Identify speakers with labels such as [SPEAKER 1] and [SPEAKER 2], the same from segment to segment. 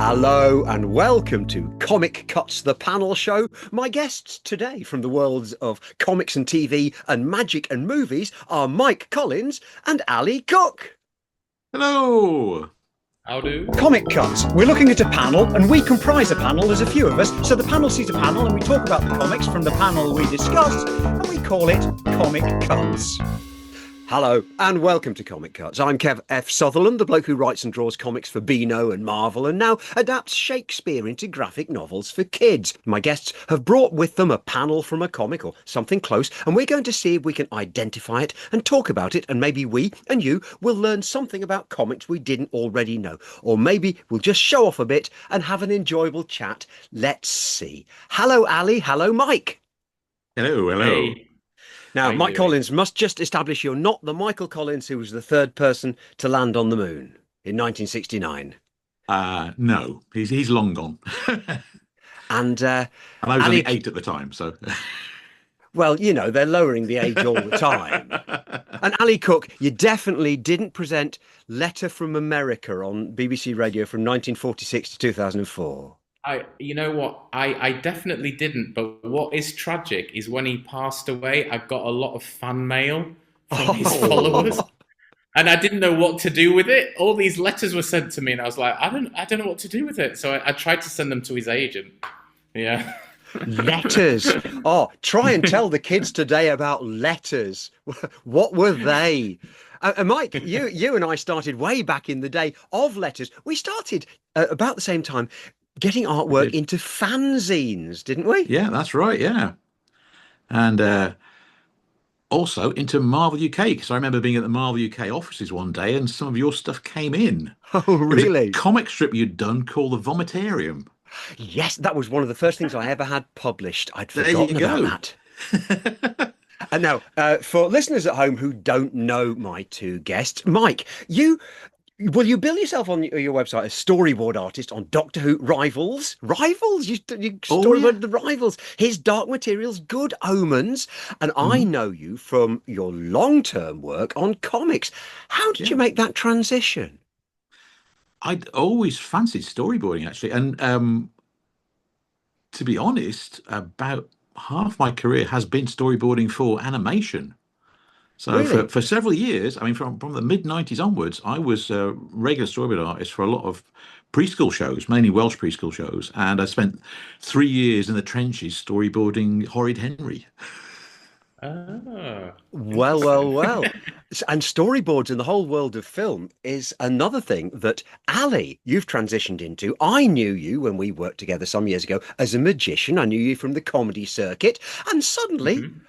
[SPEAKER 1] Hello and welcome to Comic Cuts, the panel show. My guests today from the worlds of comics and TV and magic and movies are Mike Collins and Ali Cook.
[SPEAKER 2] Hello.
[SPEAKER 3] How do?
[SPEAKER 1] Comic Cuts. We're looking at a panel and we comprise a panel. There's a few of us. So the panel sees a panel and we talk about the comics from the panel we discuss and we call it Comic Cuts. Hello and welcome to Comic Cuts. I'm Kev F Sutherland, the bloke who writes and draws comics for Beano and Marvel and now adapts Shakespeare into graphic novels for kids. My guests have brought with them a panel from a comic or something close and we're going to see if we can identify it and talk about it, and maybe we and you will learn something about comics we didn't already know. Or maybe we'll just show off a bit and have an enjoyable chat. Let's see. Hello Ali, hello Mike.
[SPEAKER 2] Hello.
[SPEAKER 3] Hey.
[SPEAKER 1] Now,
[SPEAKER 3] How you
[SPEAKER 1] Mike
[SPEAKER 3] doing?
[SPEAKER 1] Collins must just establish you're not the Michael Collins who was the third person to land on the moon in 1969.
[SPEAKER 2] No, he's long gone.
[SPEAKER 1] And,
[SPEAKER 2] And I was
[SPEAKER 1] Ali,
[SPEAKER 2] only 8 at the time, so.
[SPEAKER 1] well, you know, they're lowering the age all the time. And Ali Cook, you definitely didn't present Letter from America on BBC Radio from 1946 to 2004.
[SPEAKER 3] You know what? I definitely didn't. But what is tragic is when he passed away, I got a lot of fan mail from his followers, and I didn't know what to do with it. All these letters were sent to me, and I was like, I don't know what to do with it. So I tried to send them to his agent. Yeah.
[SPEAKER 1] Letters. Oh, try and tell the kids today about letters. What were they? Mike, you and I started way back in the day of letters. We started about the same time getting artwork into fanzines, didn't we?
[SPEAKER 2] Yeah, that's right, yeah. And also into Marvel UK, because I remember being at the Marvel UK offices one day and some of your stuff came in.
[SPEAKER 1] Oh,
[SPEAKER 2] It was
[SPEAKER 1] really?
[SPEAKER 2] a comic strip you'd done called The Vomitarium.
[SPEAKER 1] Yes, that was one of the first things I ever had published. I'd
[SPEAKER 2] There you
[SPEAKER 1] forgotten about
[SPEAKER 2] go.
[SPEAKER 1] that. And now, for listeners at home who don't know my two guests, Mike, you bill yourself on your website as storyboard artist on Doctor Who Rivals? Rivals? You
[SPEAKER 2] Oh, yeah.
[SPEAKER 1] storyboard the Rivals. His Dark Materials, Good Omens. And I know you from your long-term work on comics. How did you
[SPEAKER 2] Yeah.
[SPEAKER 1] make that transition?
[SPEAKER 2] I'd always fancied storyboarding, actually. And to be honest, about half my career has been storyboarding for animation. So
[SPEAKER 1] Really?
[SPEAKER 2] for several years, I mean, from the mid-90s onwards, I was a regular storyboard artist for a lot of preschool shows, mainly Welsh preschool shows. And I spent 3 years in the trenches storyboarding Horrid Henry.
[SPEAKER 3] Ah,
[SPEAKER 1] Well, well,
[SPEAKER 3] interesting.
[SPEAKER 1] well. And storyboards in the whole world of film is another thing that Ali, you've transitioned into. I knew you when we worked together some years ago as a magician. I knew you from the comedy circuit. And suddenly,
[SPEAKER 3] Mhm.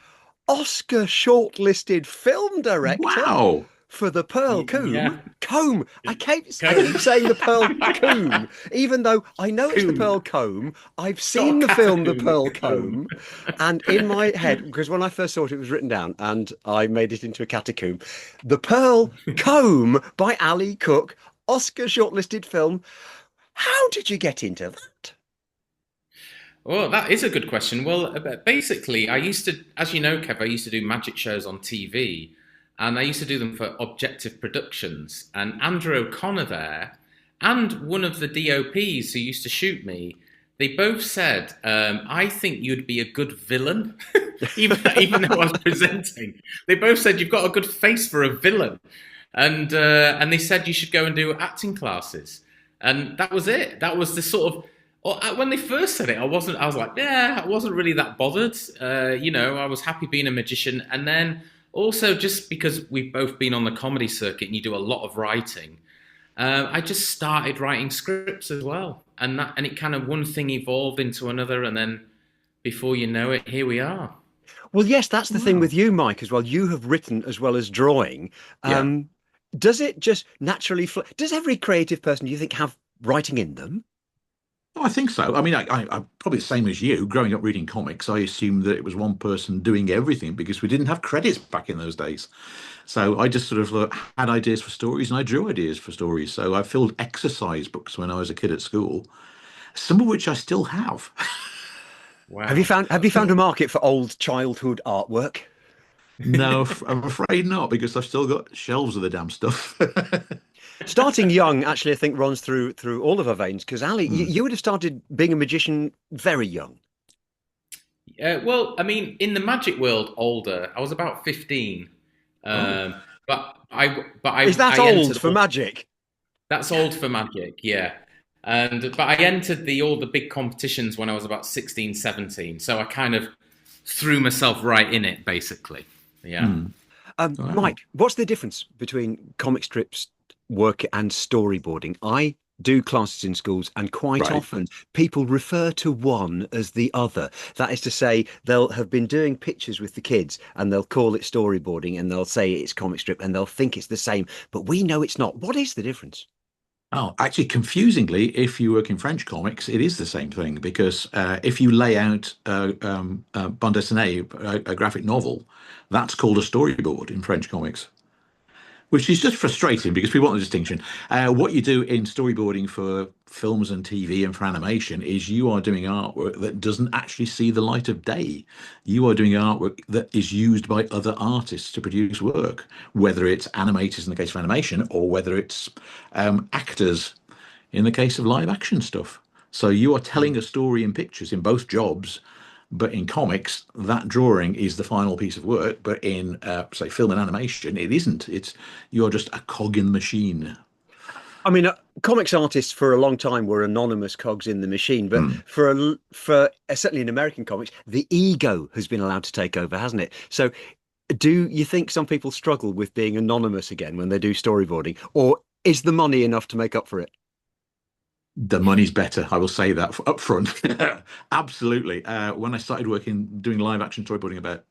[SPEAKER 1] Oscar shortlisted film director
[SPEAKER 2] Wow.
[SPEAKER 1] for the Pearl
[SPEAKER 3] Yeah.
[SPEAKER 1] Comb. I keep
[SPEAKER 3] Comb.
[SPEAKER 1] saying the Pearl Comb, even though I know it's the
[SPEAKER 3] Comb.
[SPEAKER 1] Pearl Comb. I've
[SPEAKER 3] Got
[SPEAKER 1] seen
[SPEAKER 3] a
[SPEAKER 1] the film The
[SPEAKER 3] catacomb.
[SPEAKER 1] Pearl Comb, and in my head, because when I first saw it, it was written down, and I made it into a catacomb. The Pearl Comb by Ali Cook, Oscar shortlisted film. How did you get into that?
[SPEAKER 3] Well, that is a good question. Well, basically, I used to, as you know, Kev, I used to do magic shows on TV, and I used to do them for Objective Productions. And Andrew O'Connor there, and one of the DOPs who used to shoot me, they both said, "I think you'd be a good villain," even though I was presenting. They both said you've got a good face for a villain, and they said you should go and do acting classes. And that was it. That was the sort of. When they first said it, I wasn't. I was like, yeah, I wasn't really that bothered. I was happy being a magician, and then also just because we've both been on the comedy circuit and you do a lot of writing, I just started writing scripts as well, and it kind of one thing evolved into another, and then before you know it, here we are.
[SPEAKER 1] Well, yes, that's the thing
[SPEAKER 2] Wow.
[SPEAKER 1] with you, Mike, as well. You have written as well as drawing.
[SPEAKER 2] Yeah.
[SPEAKER 1] Does it just naturally does every creative person, do you think, have writing in them?
[SPEAKER 2] Oh, I think so. I mean, I'm probably the same as you. Growing up reading comics, I assumed that it was one person doing everything because we didn't have credits back in those days. So I just sort of had ideas for stories and I drew ideas for stories. So I filled exercise books when I was a kid at school, some of which I still have.
[SPEAKER 1] Have you
[SPEAKER 3] Wow.
[SPEAKER 1] found a market for old childhood artwork?
[SPEAKER 2] No, I'm afraid not because I've still got shelves of the damn stuff.
[SPEAKER 1] Starting young, actually, I think runs through all of our veins. Because Ali,
[SPEAKER 2] Hmm.
[SPEAKER 1] you would have started being a magician very young.
[SPEAKER 3] Well, I mean, in the magic world, older. I was about 15,
[SPEAKER 2] Oh,
[SPEAKER 1] Is that
[SPEAKER 3] I
[SPEAKER 1] old
[SPEAKER 3] entered
[SPEAKER 1] for magic?
[SPEAKER 3] That's old for magic, yeah. But I entered the all the big competitions when I was about 16, 17. So I kind of threw myself right in it, basically. Yeah.
[SPEAKER 2] hmm. Wow.
[SPEAKER 1] Mike, what's the difference between comic strips work and storyboarding? I do classes in schools, and quite
[SPEAKER 2] Right.
[SPEAKER 1] often people refer to one as the other. That is to say, they'll have been doing pictures with the kids and they'll call it storyboarding and they'll say it's comic strip and they'll think it's the same, but we know it's not. What is the difference?
[SPEAKER 2] Oh, actually, confusingly, if you work in French comics, it is the same thing because if you lay out bande dessinée, a graphic novel, that's called a storyboard in French comics. Which is just frustrating because we want the distinction. What you do in storyboarding for films and TV and for animation is you are doing artwork that doesn't actually see the light of day. You are doing artwork that is used by other artists to produce work, whether it's animators in the case of animation or whether it's actors in the case of live action stuff. So you are telling a story in pictures in both jobs, but in comics, that drawing is the final piece of work. But in, say, film and animation, it isn't. It's you're just a cog in the machine.
[SPEAKER 1] I mean, comics artists for a long time were anonymous cogs in the machine, but
[SPEAKER 2] Hmm.
[SPEAKER 1] certainly in American comics, the ego has been allowed to take over, hasn't it? So, do you think some people struggle with being anonymous again when they do storyboarding, or is the money enough to make up for it?
[SPEAKER 2] The money's better. I will say that up front. Absolutely. When I started working doing live action storyboarding about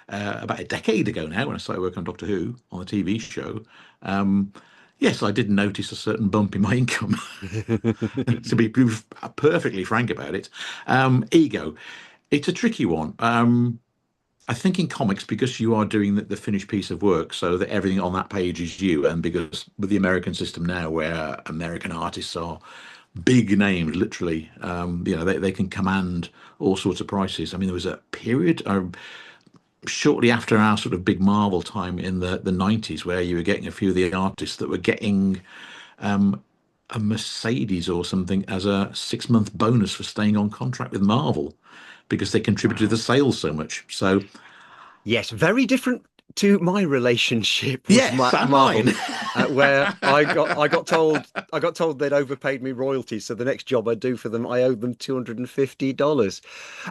[SPEAKER 2] a decade ago now, when I started working on Doctor Who on the TV show, um, yes, I did notice a certain bump in my income. To be perfectly frank about it, ego. It's a tricky one. I think in comics, because you are doing the finished piece of work, so that everything on that page is you, and because with the American system now, where American artists are big names, literally, they can command all sorts of prices. I mean, there was a period shortly after our sort of big Marvel time in the 90s where you were getting a few of the artists that were getting a Mercedes or something as a 6 month bonus for staying on contract with Marvel because they contributed to the
[SPEAKER 1] Wow.
[SPEAKER 2] sales so much. So
[SPEAKER 1] Yes, very different to my relationship with
[SPEAKER 2] yes, and
[SPEAKER 1] Marvel,
[SPEAKER 2] mine.
[SPEAKER 1] where I got told they'd overpaid me royalties, so the next job I do for them, I owed them $250.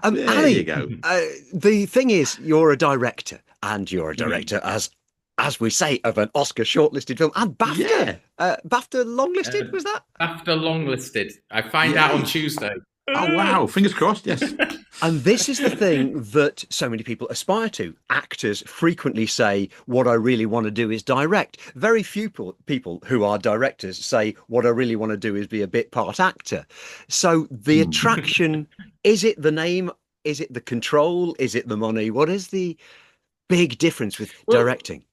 [SPEAKER 2] There you
[SPEAKER 1] Ali,
[SPEAKER 2] go.
[SPEAKER 1] the thing is, you're a director, and you're a
[SPEAKER 3] Mm.
[SPEAKER 1] director as we say of an Oscar shortlisted film and BAFTA,
[SPEAKER 2] Yeah.
[SPEAKER 1] BAFTA longlisted,
[SPEAKER 3] Uh,
[SPEAKER 1] was that?
[SPEAKER 3] After longlisted, I find out on
[SPEAKER 2] Yay.
[SPEAKER 3] Tuesday.
[SPEAKER 2] Oh wow. Fingers crossed. Yes.
[SPEAKER 1] And this is the thing that so many people aspire to. Actors frequently say, what I really want to do is direct. Very few people who are directors say, what I really want to do is be a bit part actor. So the
[SPEAKER 2] Hmm.
[SPEAKER 1] attraction, is it the name? Is it the control? Is it the money? What is the big difference with
[SPEAKER 3] Well,
[SPEAKER 1] directing?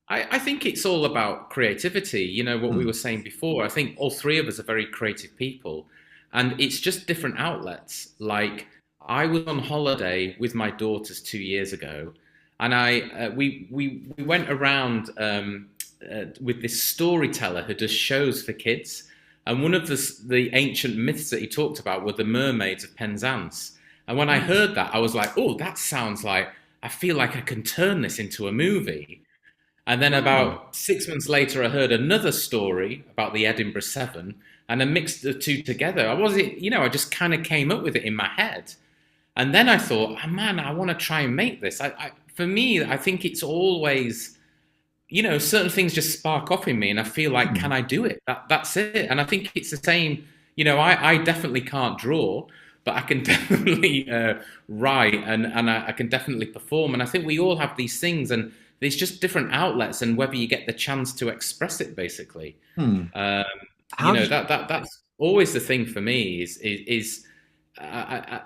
[SPEAKER 3] I think it's all about creativity. You know, what we
[SPEAKER 2] Hmm.
[SPEAKER 3] were saying before. I think all three of us are very creative people, and it's just different outlets. Like, I was on holiday with my daughters 2 years ago, and we went around with this storyteller who does shows for kids. And one of the ancient myths that he talked about were the mermaids of Penzance. And when I
[SPEAKER 2] Oh.
[SPEAKER 3] heard that, I was like, oh, that sounds like I feel like I can turn this into a movie. And then
[SPEAKER 2] Wow.
[SPEAKER 3] about 6 months later, I heard another story about the Edinburgh Seven, and I mixed the two together. I just kind of came up with it in my head. And then I thought, oh, man, I want to try and make this. For me, I think it's always, certain things just spark off in me, and I feel like,
[SPEAKER 2] Hmm.
[SPEAKER 3] can I do it? That's it. And I think it's the same. I definitely can't draw, but I can definitely write, and I can definitely perform. And I think we all have these things, and there's just different outlets, and whether you get the chance to express it, basically.
[SPEAKER 2] Hmm.
[SPEAKER 3] Um,
[SPEAKER 1] How do you,
[SPEAKER 3] that's always the thing for me. Is I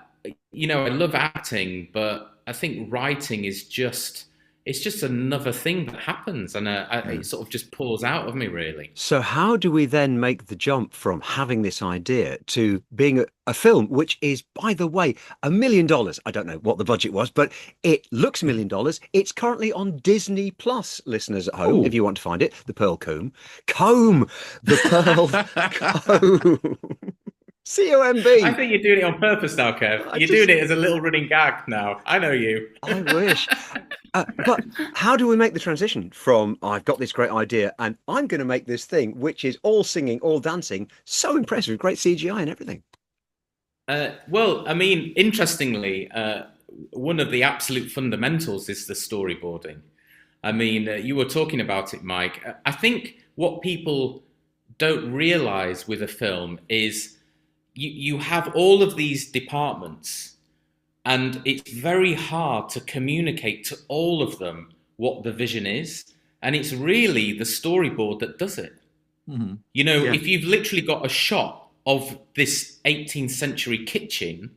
[SPEAKER 3] love acting, but I think writing is just it's just another thing that happens, and
[SPEAKER 2] Yeah.
[SPEAKER 3] it sort of just pours out of me, really.
[SPEAKER 1] So how do we then make the jump from having this idea to being a film, which is, by the way, $1 million? I don't know what the budget was, but it looks $1 million. It's currently on Disney Plus, listeners at home, if
[SPEAKER 2] Oh.
[SPEAKER 1] you want to find it. The Pearl Comb. Comb! The Pearl Comb.
[SPEAKER 3] I
[SPEAKER 1] C-O-M-B.
[SPEAKER 3] think you're doing it on purpose now, Kev.
[SPEAKER 1] I
[SPEAKER 3] You're
[SPEAKER 1] just,
[SPEAKER 3] doing it as a little running gag now. I know you.
[SPEAKER 1] I wish. But how do we make the transition from I've got this great idea and I'm going to make this thing which is all singing, all dancing, so impressive, great CGI and everything?
[SPEAKER 3] Well, I mean, interestingly, one of the absolute fundamentals is the storyboarding. I mean, you were talking about it, Mike. I think what people don't realize with a film is you have all of these departments, and it's very hard to communicate to all of them what the vision is. And it's really the storyboard that does it.
[SPEAKER 2] Hmm.
[SPEAKER 3] You know,
[SPEAKER 2] Yeah.
[SPEAKER 3] if you've literally got a shot of this 18th century kitchen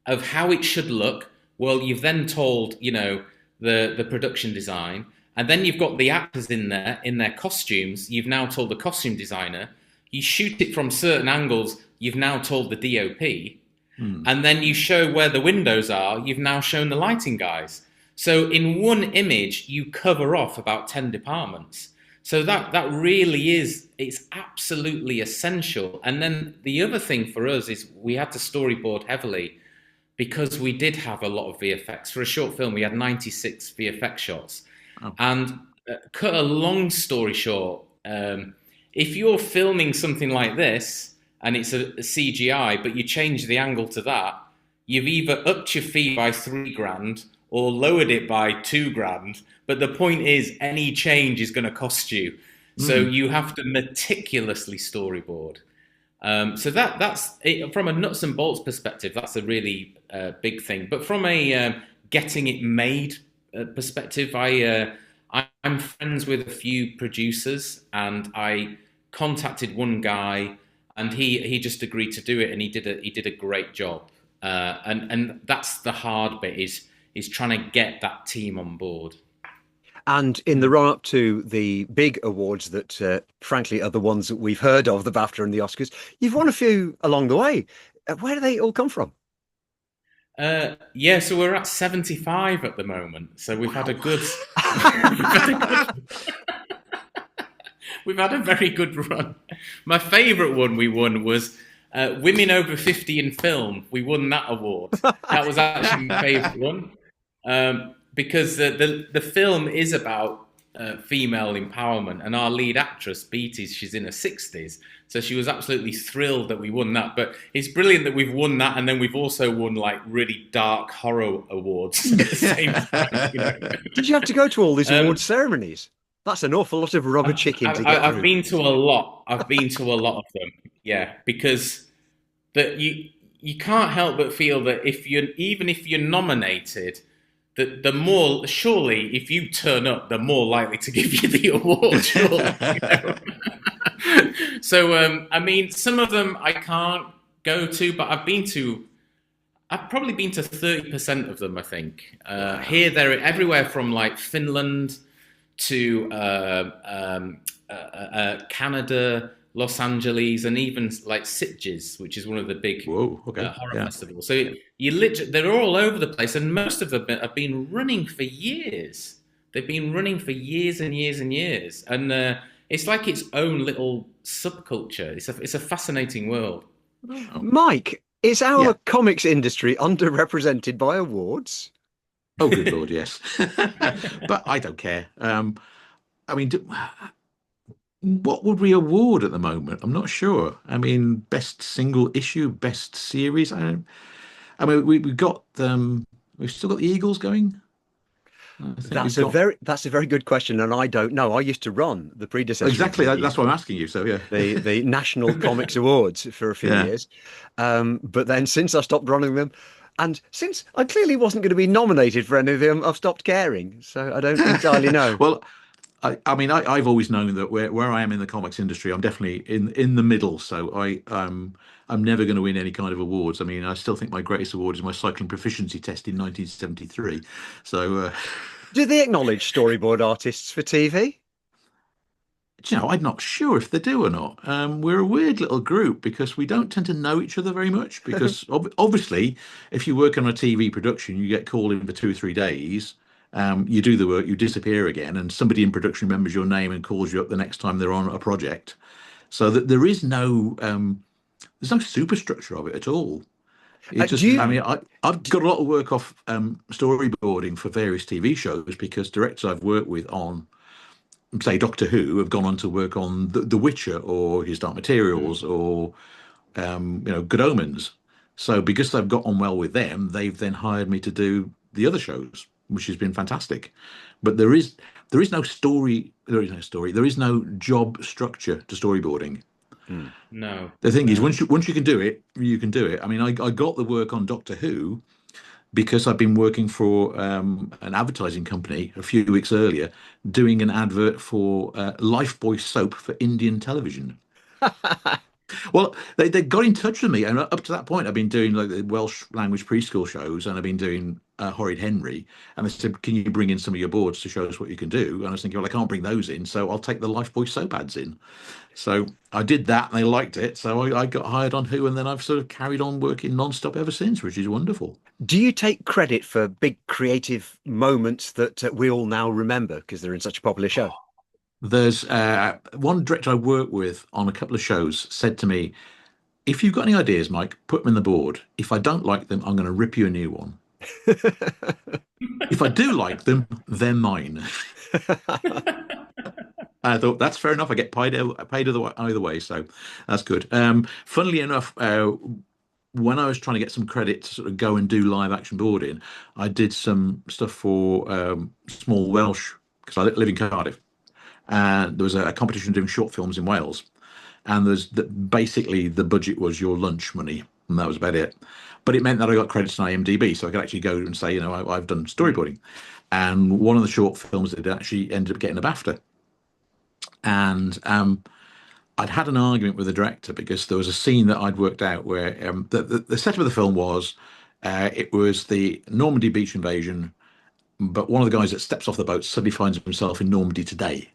[SPEAKER 3] of how it should look, well, you've then told, you know, the production design, and then you've got the actors in there in their costumes. You've now told the costume designer. You shoot it from certain angles. You've now told the DOP,
[SPEAKER 2] Mm.
[SPEAKER 3] and then you show where the windows are. You've now shown the lighting guys. So in one image, you cover off about 10 departments. So that really is, it's absolutely essential. And then the other thing for us is we had to storyboard heavily because we did have a lot of VFX. For a short film, we had 96 VFX shots.
[SPEAKER 2] Oh.
[SPEAKER 3] And cut a long story short, if you're filming something like this and it's a CGI, but you change the angle to that, you've either upped your fee by $3,000 or lowered it by $2,000. But the point is, any change is going to cost you. So you have to meticulously storyboard. So that's it, from a nuts and bolts perspective. That's a really big thing. But from a getting it made perspective, I'm friends with a few producers, and I contacted one guy, and he just agreed to do it, and he did a great job. And that's the hard bit is trying to get that team on board.
[SPEAKER 1] And in the run up to the big awards that, frankly, are the ones that we've heard of, the BAFTA and the Oscars, you've won a few along the way. Where do they all come from?
[SPEAKER 3] Yeah, so we're at 75 at the moment. So we've had a good, we've had a very good run. My favourite one we won was Women Over 50 in Film. We won that award. That was actually my favourite one. Because the film is about female empowerment, and our lead actress, Beatty, she's in her 60s, so she was absolutely thrilled that we won that. But it's brilliant that we've won that, and then we've also won like really dark horror awards at the same time. You know?
[SPEAKER 1] Did you have to go to all these award ceremonies? That's an awful lot of rubber chicken to get
[SPEAKER 3] I've
[SPEAKER 1] through.
[SPEAKER 3] been to a lot. I've been to a lot of them. Yeah, because that you can't help but feel that even if you're nominated, the more, surely if you turn up, they're more likely to give you the award. Surely, you know? So I mean, some of them I can't go to, but I've probably been to 30% of them. I think here, there, everywhere from like Finland to Canada, Los Angeles, and even like Sitges, which is one of the big horror festivals. So they're all over the place, and most of them have been running for years. They've been running for years and years and years, and it's like its own little subculture. It's a fascinating world.
[SPEAKER 1] Mike, is our comics industry underrepresented by awards?
[SPEAKER 2] Oh, good Lord, yes. But I don't care. I mean, what would we award at the moment? I'm not sure. I mean, best single issue, best series. I mean, we've got we've still got the Eagles going.
[SPEAKER 1] That's a very good question, and I don't know. I used to run the predecessor.
[SPEAKER 2] Exactly, that's what I'm asking you. So yeah,
[SPEAKER 1] the National Comics Awards for a few years, but then since I stopped running them, and since I clearly wasn't going to be nominated for any of them, I've stopped caring. So I don't entirely know.
[SPEAKER 2] Well, I mean, I've always known that where I am in the comics industry, I'm definitely in the middle. So I'm never going to win any kind of awards. I mean, I still think my greatest award is my cycling proficiency test in 1973. So
[SPEAKER 1] Do they acknowledge storyboard artists for TV?
[SPEAKER 2] Do you know, I'm not sure if they do or not. We're a weird little group because we don't tend to know each other very much. Because obviously, if you work on a TV production, you get called in for 2 or 3 days. You do the work, you disappear again, and somebody in production remembers your name and calls you up the next time they're on a project. So that there's no superstructure of it at all. It
[SPEAKER 1] Do
[SPEAKER 2] just, I
[SPEAKER 1] you?
[SPEAKER 2] mean, I've got a lot of work off storyboarding for various TV shows because directors I've worked with on, say, Doctor Who have gone on to work on The Witcher or His Dark Materials or Good Omens. So because I've got on well with them, they've then hired me to do the other shows, which has been fantastic. But there is no story, there is no job structure to storyboarding.
[SPEAKER 3] No.
[SPEAKER 2] The thing is,
[SPEAKER 3] No.
[SPEAKER 2] once you can do it, you can do it. I mean, I got the work on Doctor Who because I've been working for an advertising company a few weeks earlier, doing an advert for Lifebuoy soap for Indian television. Well, they got in touch with me, and up to that point, I've been doing like the Welsh language preschool shows, and I've been doing Horrid Henry. And they said, "Can you bring in some of your boards to show us what you can do?" And I was thinking, well, I can't bring those in, so I'll take the Lifebuoy soap ads in. So I did that, and they liked it. So I got hired on Who, and then I've sort of carried on working non-stop ever since, which is wonderful.
[SPEAKER 1] Do you take credit for big creative moments that we all now remember because they're in such a popular show?
[SPEAKER 2] There's one director I work with on a couple of shows said to me, "If you've got any ideas, Mike, put them in the board. If I don't like them, I'm going to rip you a new one. If I do like them, they're mine." I thought that's fair enough. I get paid either way, so that's good. Funnily enough, when I was trying to get some credit to sort of go and do live action boarding, I did some stuff for Small Welsh because I live in Cardiff, and there was a competition doing short films in Wales, and basically the budget was your lunch money, and that was about it. But it meant that I got credits on IMDb, so I could actually go and say, I've done storyboarding, and one of the short films that actually ended up getting a BAFTA. And I'd had an argument with the director because there was a scene that I'd worked out where the setup of the film was it was the Normandy beach invasion, but one of the guys that steps off the boat suddenly finds himself in Normandy today.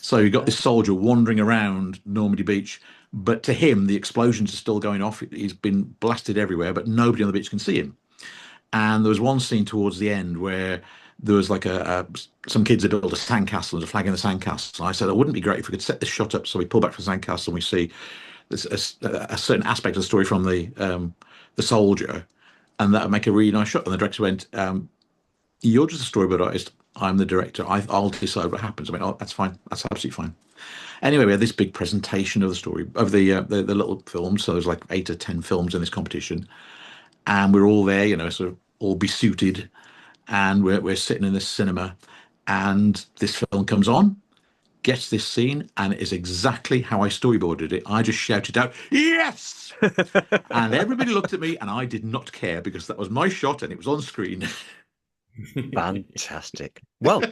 [SPEAKER 2] So you've got this soldier wandering around Normandy Beach, but to him, the explosions are still going off. He's been blasted everywhere, but nobody on the beach can see him. And there was one scene towards the end where there was like some kids had built a sandcastle and a flag in the sandcastle. And I said, it wouldn't be great if we could set this shot up so we pull back from the sandcastle and we see a certain aspect of the story from the soldier, and that would make a really nice shot. And the director went, "You're just a storyboard artist. I'm the director. I'll decide what happens." I mean, "Oh, that's fine. That's absolutely fine." Anyway, we had this big presentation of the story of the little films. So there's like 8 or 10 films in this competition, and we're all there, sort of all besuited, and we're sitting in this cinema, and this film comes on, gets this scene, and it is exactly how I storyboarded it. I just shouted out, "Yes!" And everybody looked at me, and I did not care because that was my shot and it was on screen.
[SPEAKER 1] Fantastic. Well,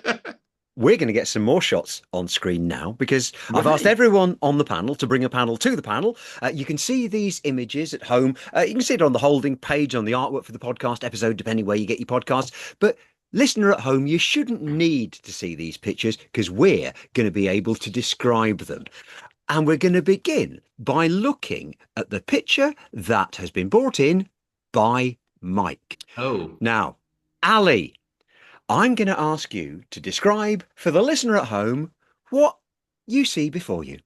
[SPEAKER 1] we're going to get some more shots on screen now because I've
[SPEAKER 2] Right.
[SPEAKER 1] asked everyone on the panel to bring a panel to the panel. You can see these images at home. You can see it on the holding page, on the artwork for the podcast episode, depending where you get your podcasts. But listener at home, you shouldn't need to see these pictures because we're going to be able to describe them. And we're going to begin by looking at the picture that has been brought in by Mike.
[SPEAKER 3] Oh.
[SPEAKER 1] Now, Ali, I'm going to ask you to describe for the listener at home what you see before you.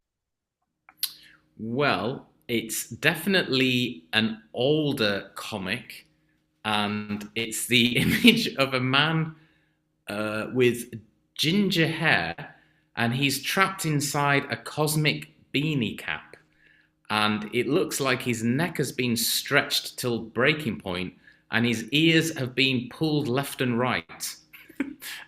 [SPEAKER 3] Well, it's definitely an older comic, and it's the image of a man with ginger hair, and he's trapped inside a cosmic beanie cap, and it looks like his neck has been stretched till breaking point, and his ears have been pulled left and right.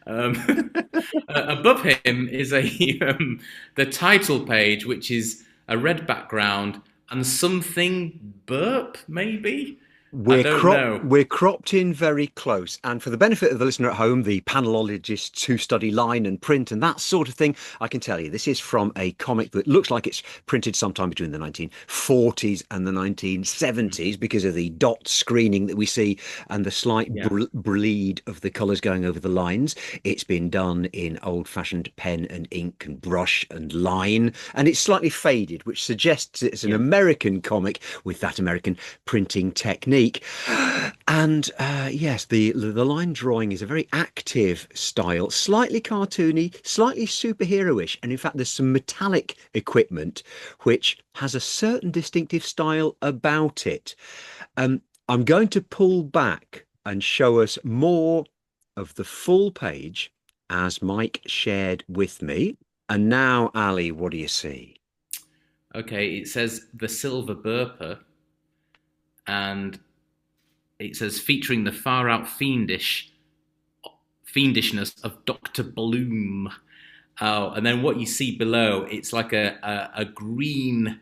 [SPEAKER 3] Above him is the title page, which is a red background and something burp, maybe. I don't know.
[SPEAKER 1] We're cropped in very close. And for the benefit of the listener at home, the panelologists who study line and print and that sort of thing, I can tell you this is from a comic that looks like it's printed sometime between the 1940s and the 1970s because of the dot screening that we see and the slight
[SPEAKER 3] Yeah.
[SPEAKER 1] bleed of the colours going over the lines. It's been done in old-fashioned pen and ink and brush and line, and it's slightly faded, which suggests it's an
[SPEAKER 3] Yeah.
[SPEAKER 1] American comic with that American printing technique. And yes, the line drawing is a very active style, slightly cartoony, slightly superhero-ish, and in fact, there's some metallic equipment which has a certain distinctive style about it. I'm going to pull back and show us more of the full page as Mike shared with me. And now, Ali, what do you see?
[SPEAKER 3] Okay, it says The Silver Burper, and it says featuring the far out fiendishness of Dr. Bloom. Oh, and then what you see below, it's like a green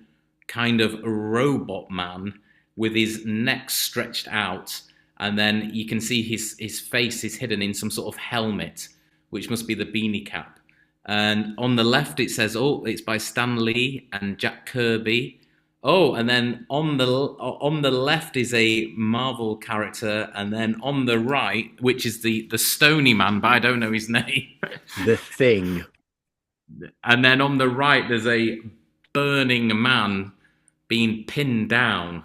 [SPEAKER 3] kind of robot man with his neck stretched out, and then you can see his face is hidden in some sort of helmet, which must be the beanie cap. And on the left it says, oh, it's by Stan Lee and Jack Kirby. Oh, and then on the left is a Marvel character, and then on the right, which is the Stony Man, but I don't know his name.
[SPEAKER 1] The Thing.
[SPEAKER 3] And then on the right, there's a burning man being pinned down.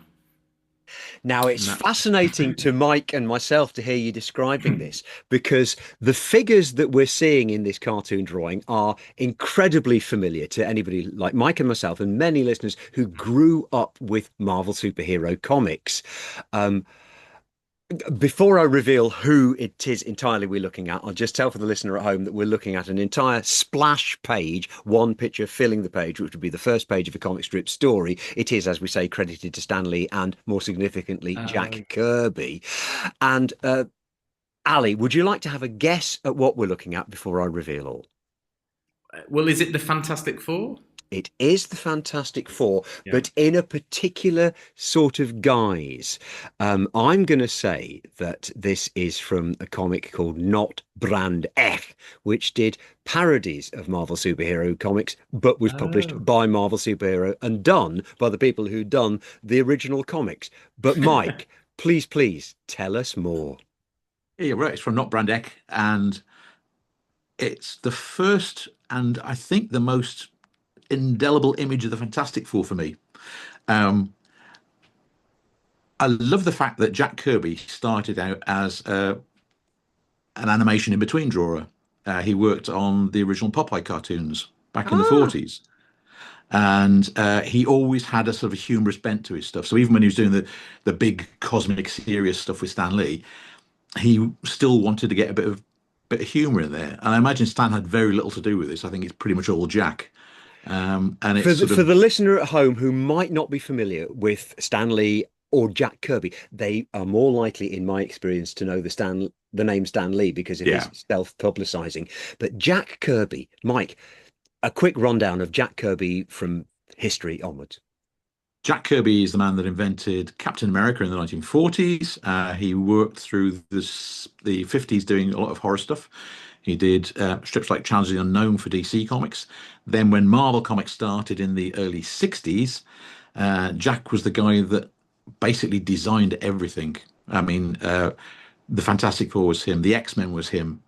[SPEAKER 1] Now, it's fascinating to Mike and myself to hear you describing this because the figures that we're seeing in this cartoon drawing are incredibly familiar to anybody like Mike and myself and many listeners who grew up with Marvel superhero comics. Before I reveal who it is entirely we're looking at, I'll just tell for the listener at home that we're looking at an entire splash page, one picture filling the page, which would be the first page of a comic strip story. It is, as we say, credited to Stan Lee and, more significantly, Jack Kirby. And Ali, would you like to have a guess at what we're looking at before I reveal all?
[SPEAKER 3] Well, is it the Fantastic Four?
[SPEAKER 1] It is the Fantastic Four,
[SPEAKER 3] Yeah.
[SPEAKER 1] but in a particular sort of guise. I'm going to say that this is from a comic called Not Brand Ech, which did parodies of Marvel superhero comics, but was published by Marvel Superhero and done by the people who'd done the original comics. But Mike, please tell us more.
[SPEAKER 2] Yeah, right. It's from Not Brand Ech, and it's the first and I think the most indelible image of the Fantastic Four for me. I love the fact that Jack Kirby started out as an animation in between drawer. He worked on the original Popeye cartoons back in the 40s. And he always had a sort of humorous bent to his stuff. So even when he was doing the big cosmic serious stuff with Stan Lee, he still wanted to get a bit of humor in there. And I imagine Stan had very little to do with this. I think it's pretty much all Jack. And it's
[SPEAKER 1] for the listener at home who might not be familiar with Stan Lee or Jack Kirby, they are more likely, in my experience, to know the name Stan Lee because of his self-publicizing. But Jack Kirby, Mike, a quick rundown of Jack Kirby from history onwards.
[SPEAKER 2] Jack Kirby is the man that invented Captain America in the 1940s. He worked through the 50s doing a lot of horror stuff. He did strips like Challenge of the Unknown for DC Comics. Then when Marvel Comics started in the early 60s, Jack was the guy that basically designed everything. I mean, the Fantastic Four was him. The X-Men was him.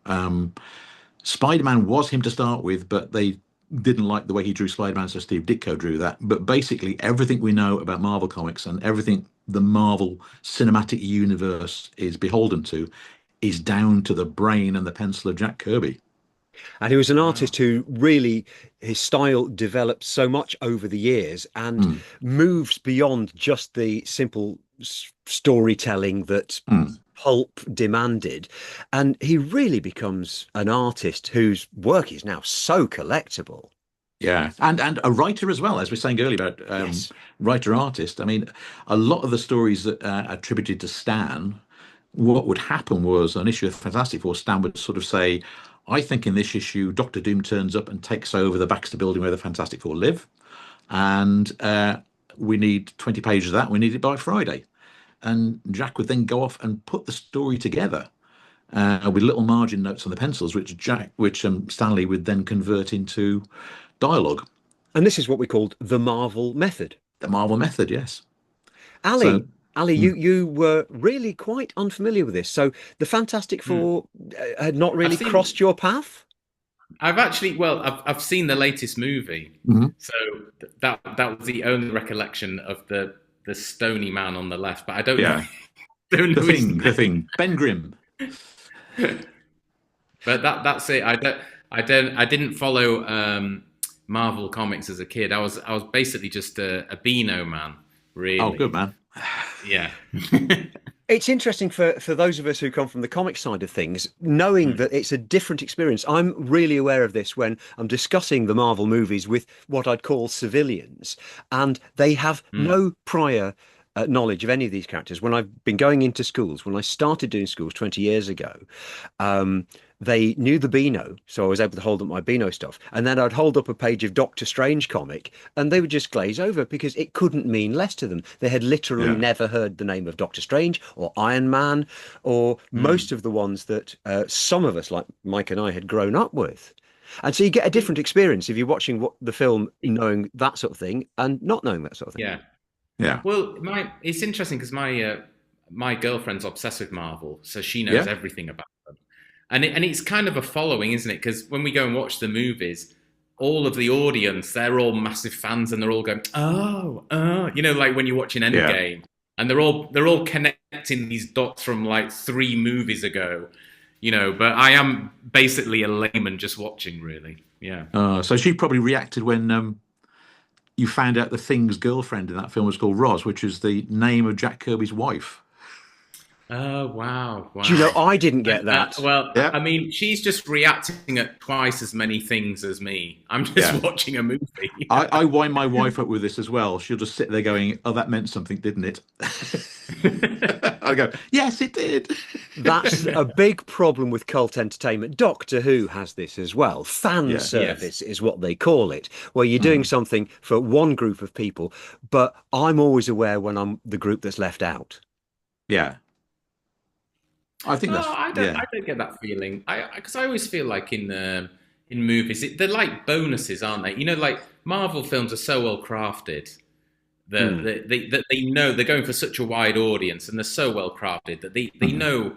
[SPEAKER 2] Spider-Man was him to start with, but they didn't like the way he drew Spider-Man, so Steve Ditko drew that. But basically everything we know about Marvel Comics and everything the Marvel cinematic universe is beholden to is down to the brain and the pencil of Jack Kirby.
[SPEAKER 1] And he was an artist who really, his style developed so much over the years and moves beyond just the simple storytelling that pulp demanded. And he really becomes an artist whose work is now so collectible.
[SPEAKER 2] Yeah, and a writer as well, as we were saying earlier about writer-artist. I mean, a lot of the stories that are attributed to Stan, what would happen was an issue of Fantastic Four, Stan would sort of say, I think in this issue, Dr. Doom turns up and takes over the Baxter building where the Fantastic Four live. And we need 20 pages of that. We need it by Friday. and Jack would then go off and put the story together with little margin notes on the pencils, which Stanley would then convert into dialogue.
[SPEAKER 1] And this is what we called the Marvel method.
[SPEAKER 2] The Marvel method, yes.
[SPEAKER 1] Ali,
[SPEAKER 2] So,
[SPEAKER 1] Ali, you were really quite unfamiliar with this. So the Fantastic Four had not really crossed your path?
[SPEAKER 3] I've actually, well, I've seen the latest movie, so that was the only recollection of the stony man on the left. But I don't know. Don't know
[SPEAKER 2] the thing, Ben Grimm.
[SPEAKER 3] But that's it. I didn't follow Marvel comics as a kid. I was basically just a Beano man, really.
[SPEAKER 2] Oh, good man.
[SPEAKER 3] Yeah.
[SPEAKER 1] It's interesting for those of us who come from the comic side of things, knowing that it's a different experience. I'm really aware of this when I'm discussing the Marvel movies with what I'd call civilians, and they have no prior knowledge of any of these characters. When I've been going into schools, when I started doing schools 20 years ago, they knew the Beano, so I was able to hold up my Beano stuff. And then I'd hold up a page of Doctor Strange comic, and they would just glaze over because it couldn't mean less to them. They had literally never heard the name of Doctor Strange or Iron Man or most of the ones that some of us, like Mike and I, had grown up with. And so you get a different experience if you're watching the film knowing that sort of thing and not knowing that sort of thing.
[SPEAKER 3] Yeah.
[SPEAKER 2] Yeah.
[SPEAKER 3] Well, it's interesting because my girlfriend's obsessed with Marvel, so she knows everything about them. And it's kind of a following, isn't it? Because when we go and watch the movies, all of the audience, they're all massive fans, and they're all going, oh, like when you're watching Endgame, and they're all connecting these dots from like 3 movies ago, But I am basically a layman just watching, really. Yeah.
[SPEAKER 2] So she probably reacted when you found out the Thing's girlfriend in that film was called Roz, which is the name of Jack Kirby's wife.
[SPEAKER 3] Oh, wow.
[SPEAKER 1] Do you know, I didn't get that.
[SPEAKER 3] I mean, she's just reacting at twice as many things as me. I'm just watching a movie.
[SPEAKER 2] I wind my wife up with this as well. She'll just sit there going, oh, that meant something, didn't it? I go, yes, it did.
[SPEAKER 1] That's a big problem with cult entertainment. Doctor Who has this as well. Fan service is what they call it, where you're doing something for one group of people, but I'm always aware when I'm the group that's left out.
[SPEAKER 2] Yeah. I think that's.
[SPEAKER 3] I don't get that feeling. Because I always feel like in movies, they're like bonuses, aren't they? Like Marvel films are so well crafted that they know they're going for such a wide audience, and they're so well crafted that they know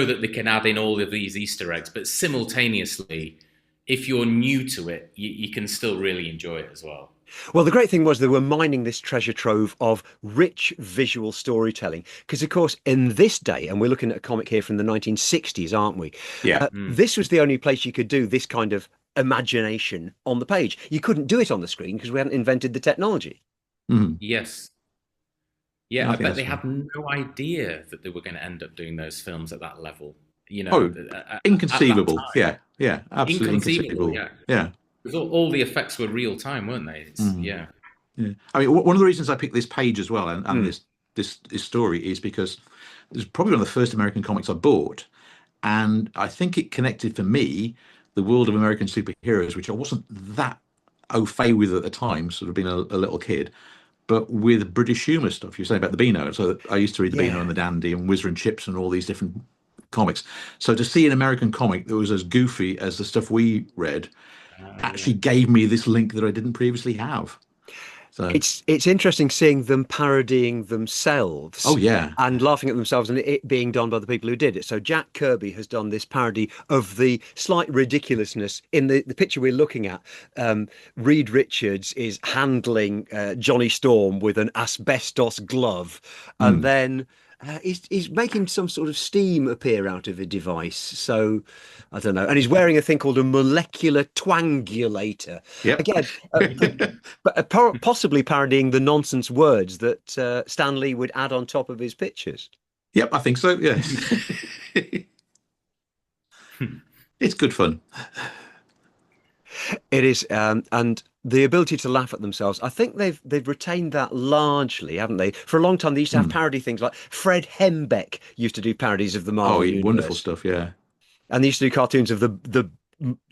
[SPEAKER 3] that they can add in all of these Easter eggs, but simultaneously, if you're new to it, you can still really enjoy it as well.
[SPEAKER 1] Well, the great thing was they were mining this treasure trove of rich visual storytelling. Because, of course, in this day, and we're looking at a comic here from the 1960s, aren't we?
[SPEAKER 2] Yeah.
[SPEAKER 1] This was the only place you could do this kind of imagination on the page. You couldn't do it on the screen because we hadn't invented the technology.
[SPEAKER 3] Yes. Yeah, I bet they had no idea that they were going to end up doing those films at that level.
[SPEAKER 2] Inconceivable.
[SPEAKER 3] At
[SPEAKER 2] yeah, absolutely inconceivable. Yeah.
[SPEAKER 3] Because all the effects were real time, weren't they? Yeah.
[SPEAKER 2] I mean, one of the reasons I picked this page as well and this story is because it was probably one of the first American comics I bought, and I think it connected for me the world of American superheroes, which I wasn't that au fait with at the time, sort of being a little kid, but with British humour stuff. You say about the Beano, so I used to read the Beano and the Dandy and Whizzer and Chips and all these different comics. So to see an American comic that was as goofy as the stuff we read actually gave me this link that I didn't previously have. So
[SPEAKER 1] it's interesting seeing them parodying themselves.
[SPEAKER 2] Oh yeah,
[SPEAKER 1] and laughing at themselves, and it being done by the people who did it. So Jack Kirby has done this parody of the slight ridiculousness in the picture we're looking at. Reed Richards is handling Johnny Storm with an asbestos glove, and then he's making some sort of steam appear out of a device. So I don't know. And he's wearing a thing called a molecular twangulator.
[SPEAKER 2] Yep.
[SPEAKER 1] Again, but possibly parodying the nonsense words that Stan Lee would add on top of his pictures.
[SPEAKER 2] Yep, I think so, yes. It's good fun.
[SPEAKER 1] It is, and the ability to laugh at themselves. I think they've retained that largely, haven't they? For a long time, they used to have parody things like Fred Hembeck used to do parodies of the Marvel universe.
[SPEAKER 2] Wonderful stuff, yeah.
[SPEAKER 1] And they used to do cartoons of the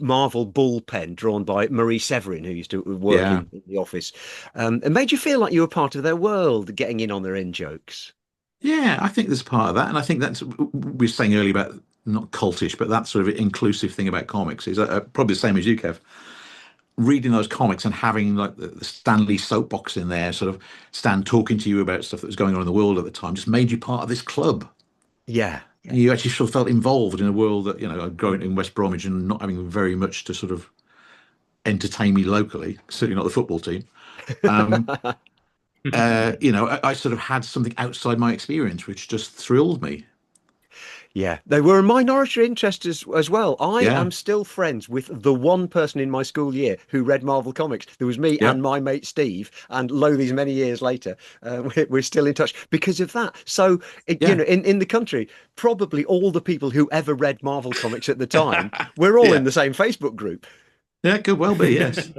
[SPEAKER 1] Marvel bullpen drawn by Marie Severin, who used to work in the office. It made you feel like you were part of their world, getting in on their in-jokes.
[SPEAKER 2] Yeah, I think there's part of that, and I think that's we were saying earlier about not cultish, but that sort of inclusive thing about comics is probably the same as you, Kev. Reading those comics and having like the Stan Lee soapbox in there, sort of Stan talking to you about stuff that was going on in the world at the time, just made you part of this club.
[SPEAKER 1] Yeah.
[SPEAKER 2] And you actually sort of felt involved in a world that, growing in West Bromwich and not having very much to sort of entertain me locally, certainly not the football team. Um, I sort of had something outside my experience, which just thrilled me.
[SPEAKER 1] Yeah, they were a minority interest as well. I
[SPEAKER 2] Yeah,
[SPEAKER 1] am still friends with the one person in my school year who read Marvel Comics. There was me
[SPEAKER 2] yeah,
[SPEAKER 1] and my mate Steve, and lo, these many years later, we're still in touch because of that. So,
[SPEAKER 2] yeah,
[SPEAKER 1] in the country, probably all the people who ever read Marvel Comics at the time, we're all in
[SPEAKER 2] yeah,
[SPEAKER 1] the same Facebook group.
[SPEAKER 2] yeah. Could well be, yes.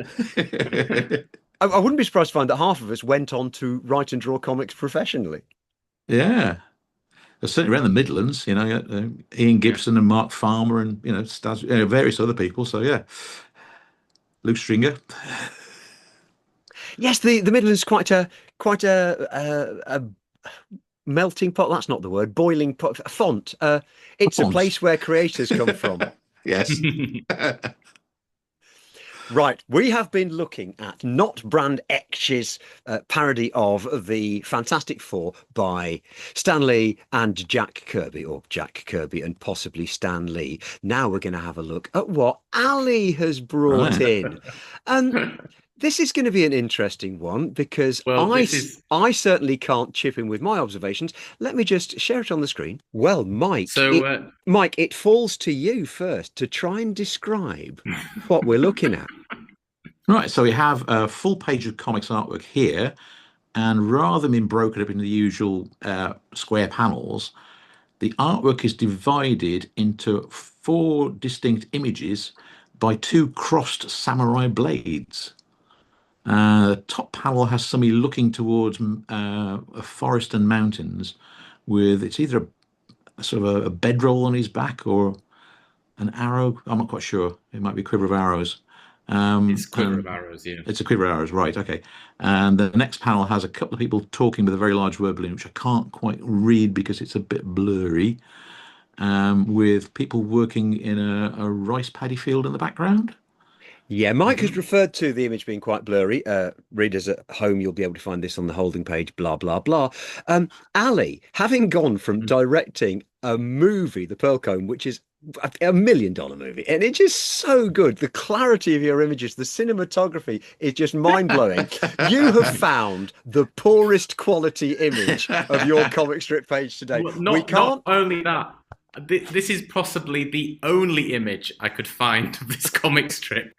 [SPEAKER 1] I wouldn't be surprised to find that half of us went on to write and draw comics professionally.
[SPEAKER 2] Yeah. Certainly around the Midlands, Ian
[SPEAKER 3] Yeah.
[SPEAKER 2] Gibson and Mark Farmer and various other people. So yeah, Luke Stringer.
[SPEAKER 1] Yes, the Midlands is quite a melting pot. That's not the word. Boiling pot. A font. It's a
[SPEAKER 2] Fonts.
[SPEAKER 1] place where creators come from.
[SPEAKER 2] Yes.
[SPEAKER 1] Right. We have been looking at Not Brand X's parody of the Fantastic Four by Stan Lee and Jack Kirby, or Jack Kirby and possibly Stan Lee. Now we're going to have a look at what Ali has brought
[SPEAKER 2] Right.
[SPEAKER 1] in. And this is going to be an interesting one because
[SPEAKER 3] Well, this is
[SPEAKER 1] I certainly can't chip in with my observations. Let me just share it on the screen. Well,
[SPEAKER 3] so.
[SPEAKER 1] Mike, it falls to you first to try and describe what we're looking at.
[SPEAKER 2] Right. So we have a full page of comics artwork here, and rather than being broken up into the usual square panels, the artwork is divided into four distinct images by two crossed samurai blades. The top panel has somebody looking towards a forest and mountains with it's either a sort of a bedroll on his back or an arrow. I'm not quite sure. It might be a quiver of arrows.
[SPEAKER 3] It's quiver of
[SPEAKER 2] And
[SPEAKER 3] arrows, yeah.
[SPEAKER 2] it's a quiver of arrows, right? Okay. And the next panel has a couple of people talking with a very large word balloon, which I can't quite read because it's a bit blurry. With people working in a rice paddy field in the background.
[SPEAKER 1] Yeah, Mike has referred to the image being quite blurry. Readers at home, you'll be able to find this on the holding page, blah, blah, blah. Ali, having gone from directing a movie, The Pearl Comb, which is $1 million movie, and it's just so good. The clarity of your images, the cinematography is just mind-blowing. You have found the poorest quality image of your comic strip page today.
[SPEAKER 3] Well,
[SPEAKER 1] We
[SPEAKER 3] not
[SPEAKER 1] can't.
[SPEAKER 3] only that, this is possibly the only image I could find of this comic strip.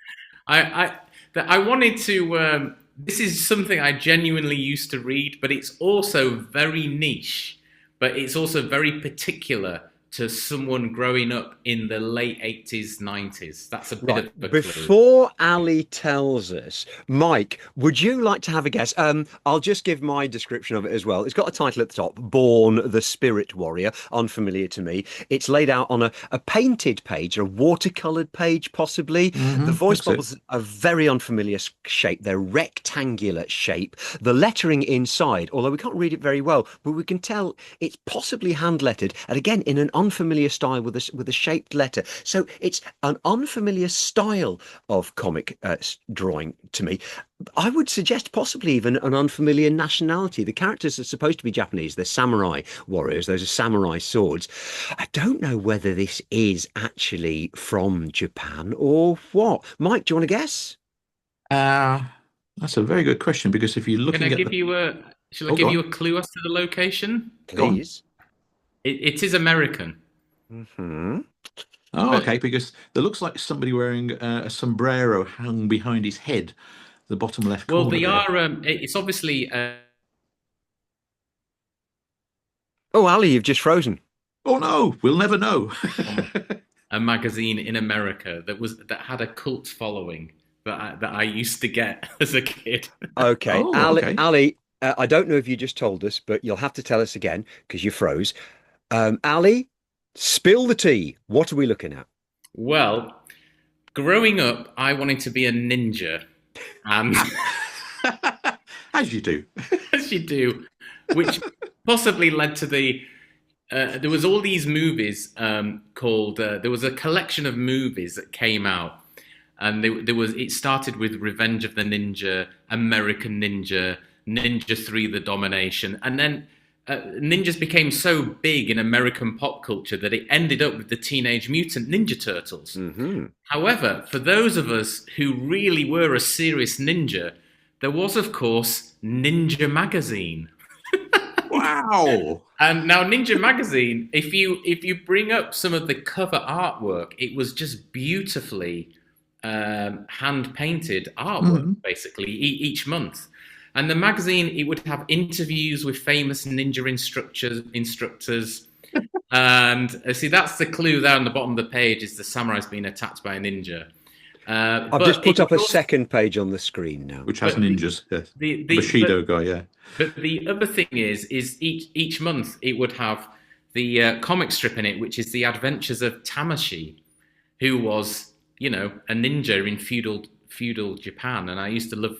[SPEAKER 3] I wanted to. This is something I genuinely used to read, but it's also very niche. But it's also very particular to someone growing up in the late 80s, 90s. That's a bit
[SPEAKER 1] Right.
[SPEAKER 3] of a clue.
[SPEAKER 1] Before Ali tells us, Mike, would you like to have a guess? I'll just give my description of it as well. It's got a title at the top, Born the Spirit Warrior, unfamiliar to me. It's laid out on a painted page, a watercolored page, possibly. The voice
[SPEAKER 2] That's it.
[SPEAKER 1] bubbles are very unfamiliar shape. They're rectangular shape. The lettering inside, although we can't read it very well, but we can tell it's possibly hand lettered, and again in an unfamiliar style with a shaped letter. So it's an unfamiliar style of comic drawing to me. I would suggest possibly even an unfamiliar nationality. The characters are supposed to be Japanese. They're samurai warriors. Those are samurai swords. I don't know whether this is actually from Japan or what. Mike, do you want to guess?
[SPEAKER 2] Uh, that's a very good question because if you're
[SPEAKER 3] Can I
[SPEAKER 2] looking at
[SPEAKER 3] give
[SPEAKER 2] the
[SPEAKER 3] you a? Shall I
[SPEAKER 2] go
[SPEAKER 3] give you
[SPEAKER 2] on,
[SPEAKER 3] a clue as to the location?
[SPEAKER 2] go on.
[SPEAKER 1] Please.
[SPEAKER 3] It is American,
[SPEAKER 1] Hmm.
[SPEAKER 2] Oh,
[SPEAKER 3] but
[SPEAKER 2] okay, because there looks like somebody wearing a sombrero hung behind his head, the bottom left
[SPEAKER 3] well,
[SPEAKER 2] corner
[SPEAKER 3] they
[SPEAKER 2] there.
[SPEAKER 3] are. It's obviously
[SPEAKER 1] Oh, Ali, you've just frozen.
[SPEAKER 2] Oh no, we'll never know.
[SPEAKER 3] a magazine in America that had a cult following that I used to get as a kid.
[SPEAKER 1] Okay,
[SPEAKER 2] Oh, okay.
[SPEAKER 1] Ali, I don't know if you just told us, but you'll have to tell us again because you froze. Ali, spill the tea. What are we looking at?
[SPEAKER 3] Well, growing up, I wanted to be a ninja, and
[SPEAKER 2] As you do.
[SPEAKER 3] as you do, which possibly led to the. There was all these movies called. There was a collection of movies that came out, and there was. It started with Revenge of the Ninja, American Ninja, Ninja 3: The Domination, and then ninjas became so big in American pop culture that it ended up with the Teenage Mutant Ninja Turtles.
[SPEAKER 1] Mm-hmm.
[SPEAKER 3] However, for those of us who really were a serious ninja, there was, of course, Ninja Magazine.
[SPEAKER 2] Wow.
[SPEAKER 3] And now Ninja Magazine, if you bring up some of the cover artwork, it was just beautifully hand painted artwork, basically each month. And the magazine, it would have interviews with famous ninja instructors. And see, that's the clue there on the bottom of the page, is the samurai's been attacked by a ninja.
[SPEAKER 1] I've just put up a second page on the screen now,
[SPEAKER 2] which has ninjas. Yes.
[SPEAKER 3] The
[SPEAKER 2] Bushido guy, yeah.
[SPEAKER 3] But the other thing is each month it would have the comic strip in it, which is the adventures of Tamashi, who was, a ninja in feudal Japan. And I used to love.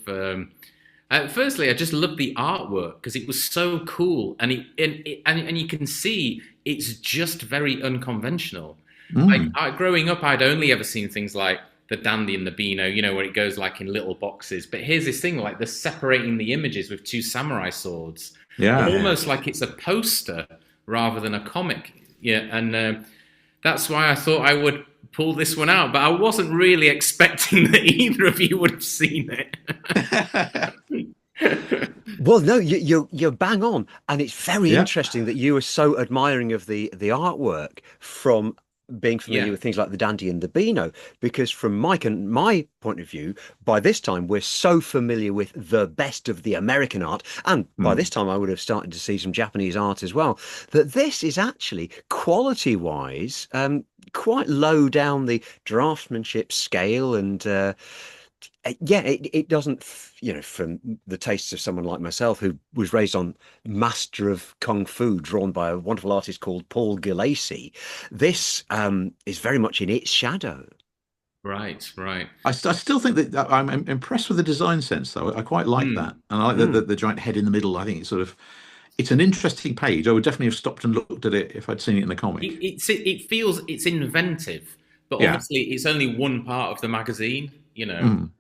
[SPEAKER 3] Firstly, I just loved the artwork because it was so cool, and you can see it's just very unconventional. Like growing up, I'd only ever seen things like the Dandy and the Beano, where it goes like in little boxes. But here's this thing, like they're separating the images with two samurai swords, almost like it's a poster rather than a comic. Yeah, and that's why I thought I would pull this one out, but I wasn't really expecting that either of you would have seen it.
[SPEAKER 1] Well, no, you're bang on, and it's very interesting that you were so admiring of the artwork from being familiar with things like the Dandy and the Beano, because from Mike and my point of view, by this time we're so familiar with the best of the American art, and by this time I would have started to see some Japanese art as well, that this is actually quality-wise quite low down the draftsmanship scale, and it doesn't, from the tastes of someone like myself who was raised on Master of Kung Fu, drawn by a wonderful artist called Paul Gulacy, this is very much in its shadow.
[SPEAKER 3] Right.
[SPEAKER 2] I still think that I'm impressed with the design sense, though. I quite like that, and I like the giant head in the middle. I think it's an interesting page. I would definitely have stopped and looked at it if I'd seen it in the comic.
[SPEAKER 3] It feels it's inventive, but obviously it's only one part of the magazine. The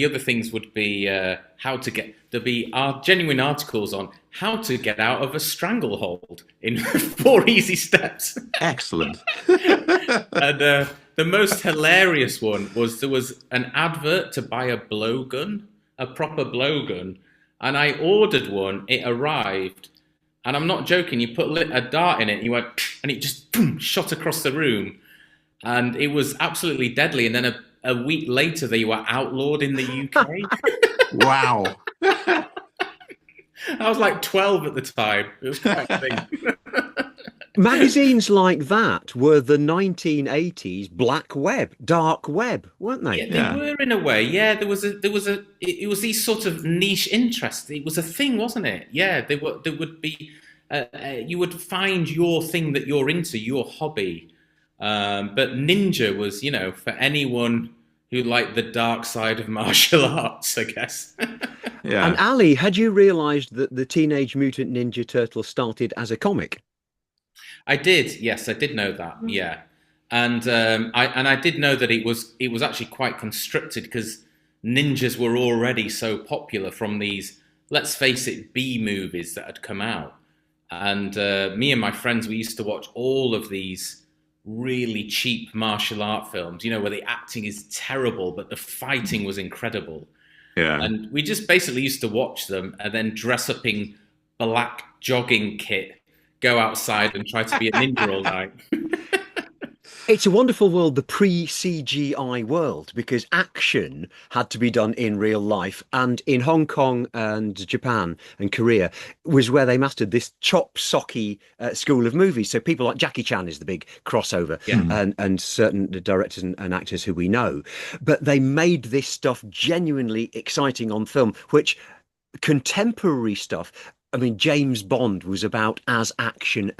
[SPEAKER 3] other things would be there'll be genuine articles on how to get out of a stranglehold in 4 easy steps.
[SPEAKER 2] Excellent.
[SPEAKER 3] And the most hilarious one was there was an advert to buy a blowgun, a proper blowgun, and I ordered one. It arrived, and I'm not joking. You put a dart in it, and you went, and it just shot across the room, and it was absolutely deadly. And then a week later, they were outlawed in the UK.
[SPEAKER 2] Wow.
[SPEAKER 3] I was like 12 at the time. It was quite a thing.
[SPEAKER 1] Magazines like that were the 1980s black web, dark web, weren't they?
[SPEAKER 3] Yeah, they were in a way. Yeah, it was these sort of niche interests. It was a thing, wasn't it? Yeah, there would be, you would find your thing that you're into, your hobby. But ninja was, for anyone who liked the dark side of martial arts, I guess.
[SPEAKER 1] Yeah. And Ali, had you realised that the Teenage Mutant Ninja Turtles started as a comic?
[SPEAKER 3] I did. Yes, I did know that. Yeah, and I did know that it was actually quite constricted because ninjas were already so popular from these, let's face it, B movies that had come out. And me and my friends, we used to watch all of these really cheap martial art films, where the acting is terrible, but the fighting was incredible.
[SPEAKER 2] Yeah.
[SPEAKER 3] And we just basically used to watch them and then dress up in black jogging kit, go outside and try to be a ninja all night.
[SPEAKER 1] It's a wonderful world, the pre-CGI world, because action had to be done in real life. And in Hong Kong and Japan and Korea was where they mastered this chop-socky school of movies. So people like Jackie Chan is the big crossover, and certain directors and actors who we know. But they made this stuff genuinely exciting on film, which contemporary stuff I mean, James Bond was about as action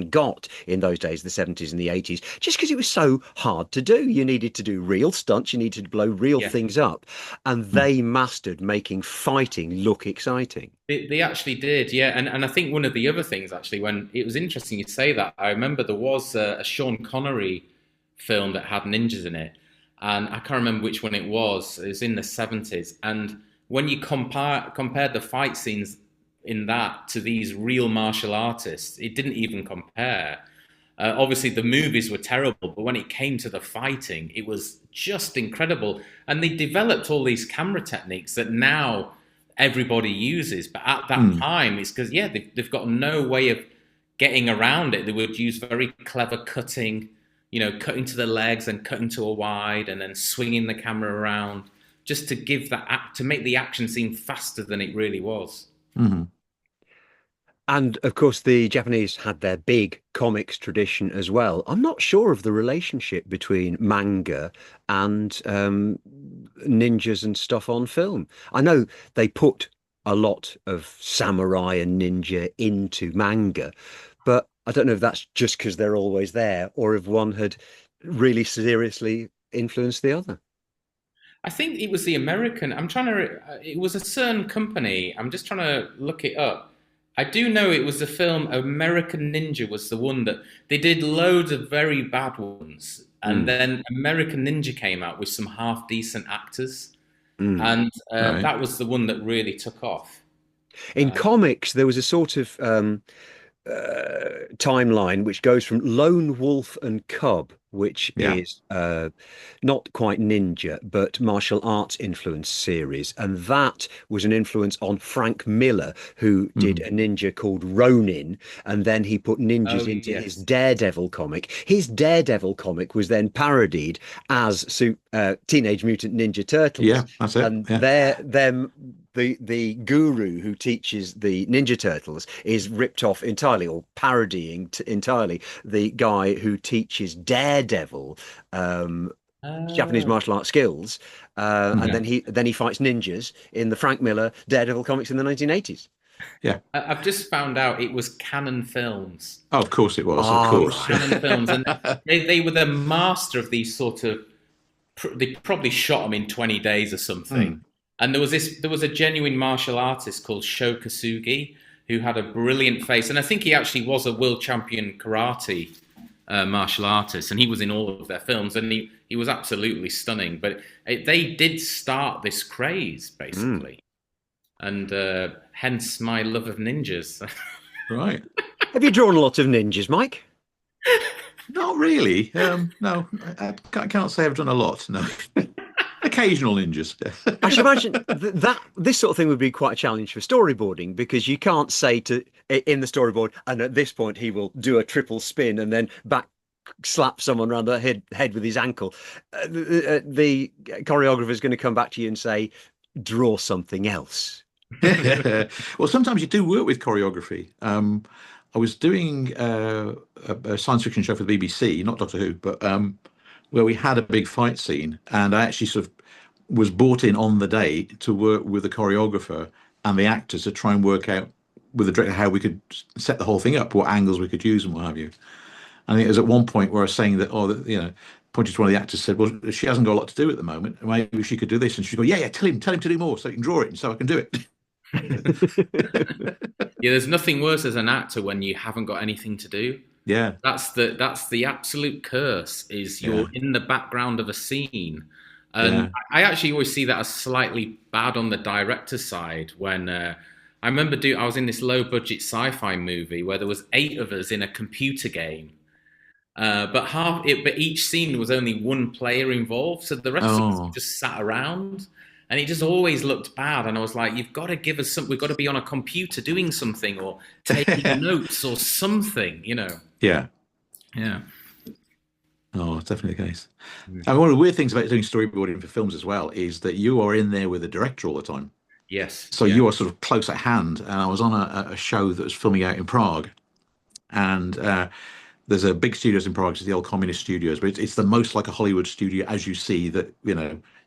[SPEAKER 1] got in those days, the 70s and the 80s, just because it was so hard to do. You needed to do real stunts, you needed to blow real
[SPEAKER 3] Yeah.
[SPEAKER 1] things up, and
[SPEAKER 2] Mm.
[SPEAKER 1] they mastered making fighting look exciting.
[SPEAKER 3] They actually did, yeah. And I think one of the other things, actually, when it was interesting you say that, I remember there was a Sean Connery film that had ninjas in it. And I can't remember which one it was. It was in the 70s. And when you compared the fight scenes in that to these real martial artists, it didn't even compare. Obviously, the movies were terrible, but when it came to the fighting, it was just incredible. And they developed all these camera techniques that now everybody uses. But at that
[SPEAKER 2] Mm.
[SPEAKER 3] time, it's because, yeah, they've got no way of getting around it. They would use very clever cutting, cutting to the legs and cutting to a wide and then swinging the camera around just to give that to make the action seem faster than it really was.
[SPEAKER 2] Mhm.
[SPEAKER 1] And of course, the Japanese had their big comics tradition as well. I'm not sure of the relationship between manga and ninjas and stuff on film. I know they put a lot of samurai and ninja into manga, but I don't know if that's just because they're always there or if one had really seriously influenced the other.
[SPEAKER 3] I think it was the American. I'm trying to. It was a certain company. I'm just trying to look it up. I do know it was the film American Ninja was the one that they did loads of very bad ones, and
[SPEAKER 1] Mm,
[SPEAKER 3] then American Ninja came out with some half decent actors,
[SPEAKER 1] mm.
[SPEAKER 3] and
[SPEAKER 2] Right.
[SPEAKER 3] that was the one that really took off.
[SPEAKER 1] In
[SPEAKER 3] Uh,
[SPEAKER 1] comics, there was a sort of timeline which goes from Lone Wolf and Cub, which
[SPEAKER 2] Yeah.
[SPEAKER 1] is not quite ninja, but martial arts influence series. And that was an influence on Frank Miller, who did
[SPEAKER 2] Mm.
[SPEAKER 1] a ninja called Ronin. And then he put
[SPEAKER 3] oh
[SPEAKER 1] ninjas into his
[SPEAKER 3] yes,
[SPEAKER 1] Daredevil comic. His Daredevil comic was then parodied as Teenage Mutant Ninja Turtles.
[SPEAKER 2] Yeah, that's it.
[SPEAKER 1] And
[SPEAKER 2] Yeah.
[SPEAKER 1] the guru who teaches the Ninja Turtles is ripped off entirely or parodying entirely the guy who teaches Daredevil Japanese
[SPEAKER 3] uh,
[SPEAKER 1] martial arts skills, and
[SPEAKER 2] Mhm.
[SPEAKER 1] then he fights ninjas in the Frank Miller Daredevil comics in the 1980s.
[SPEAKER 2] Yeah.
[SPEAKER 3] I've just found out it was Canon Films.
[SPEAKER 2] Oh, of course it was. Of
[SPEAKER 1] Ah,
[SPEAKER 3] It was
[SPEAKER 2] course.
[SPEAKER 1] right.
[SPEAKER 3] Canon Films, and they were the master of these sort of. They probably shot them in 20 days or something.
[SPEAKER 2] Mm.
[SPEAKER 3] And there was a genuine martial artist called Sho Kasugi who had a brilliant face, and I think he actually was a world champion karate martial artist, and he was in all of their films, and he was absolutely stunning. But they did start this craze
[SPEAKER 1] Mm.
[SPEAKER 3] basically, and hence my love of ninjas.
[SPEAKER 2] Right.
[SPEAKER 1] Have you drawn a lot of ninjas, Mike?
[SPEAKER 2] Not really. No, I can't say I've done a lot. No. Occasional ninjas.
[SPEAKER 1] I should imagine that this sort of thing would be quite a challenge for storyboarding because you can't say to in the storyboard, and at this point he will do a triple spin and then back slap someone around the head with his ankle. The choreographer is going to come back to you and say, draw something else.
[SPEAKER 2] Well, sometimes you do work with choreography. I was doing a science fiction show for the BBC, not Doctor Who, but where we had a big fight scene, and I actually sort of was brought in on the day to work with the choreographer and the actors to try and work out with the director how we could set the whole thing up, what angles we could use, and what have you. And it was at one point where I was saying that, pointed to one of the actors, said, "Well, she hasn't got a lot to do at the moment. Maybe she could do this." And she'd go, "Yeah, yeah, tell him to do more, so he can draw it, and so I can do it."
[SPEAKER 3] Yeah, there's nothing worse as an actor when you haven't got anything to do.
[SPEAKER 2] Yeah,
[SPEAKER 3] That's the absolute curse. Is
[SPEAKER 2] yeah,
[SPEAKER 3] you're in the background of a scene, and
[SPEAKER 2] yeah.
[SPEAKER 3] I actually always see that as slightly bad on the director's side. When I remember I was in this low budget sci-fi movie where there was 8 of us in a computer game, but each scene was only one player involved, so the rest of us
[SPEAKER 2] Oh,
[SPEAKER 3] just sat around. And it just always looked bad. And I was like, you've got to give us something. We've got to be on a computer doing something or taking notes or something.
[SPEAKER 2] yeah.
[SPEAKER 3] Yeah.
[SPEAKER 2] Oh, it's definitely the case.
[SPEAKER 3] Mm.
[SPEAKER 2] And one of the weird things about doing storyboarding for films as well is that you are in there with the director all the time.
[SPEAKER 3] Yes.
[SPEAKER 2] So
[SPEAKER 3] Yeah.
[SPEAKER 2] you are sort of close at hand. And I was on a show that was filming out in Prague. And there's a big studios in Prague, it's the old communist studios, but it's the most like a Hollywood studio as you see that,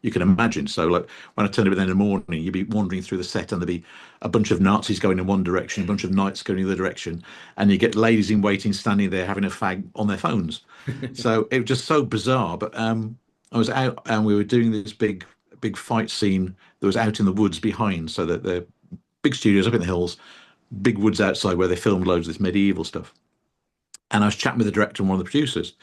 [SPEAKER 2] you can imagine. So like when I turned up in the morning, you'd be wandering through the set and there'd be a bunch of Nazis going in one direction, a bunch of knights going in the other direction, and you get ladies in waiting standing there having a fag on their phones. So it was just so bizarre. But I was out and we were doing this big fight scene that was out in the woods behind. So that the big studios up in the hills, big woods outside where they filmed loads of this medieval stuff. And I was chatting with the director and one of the producers,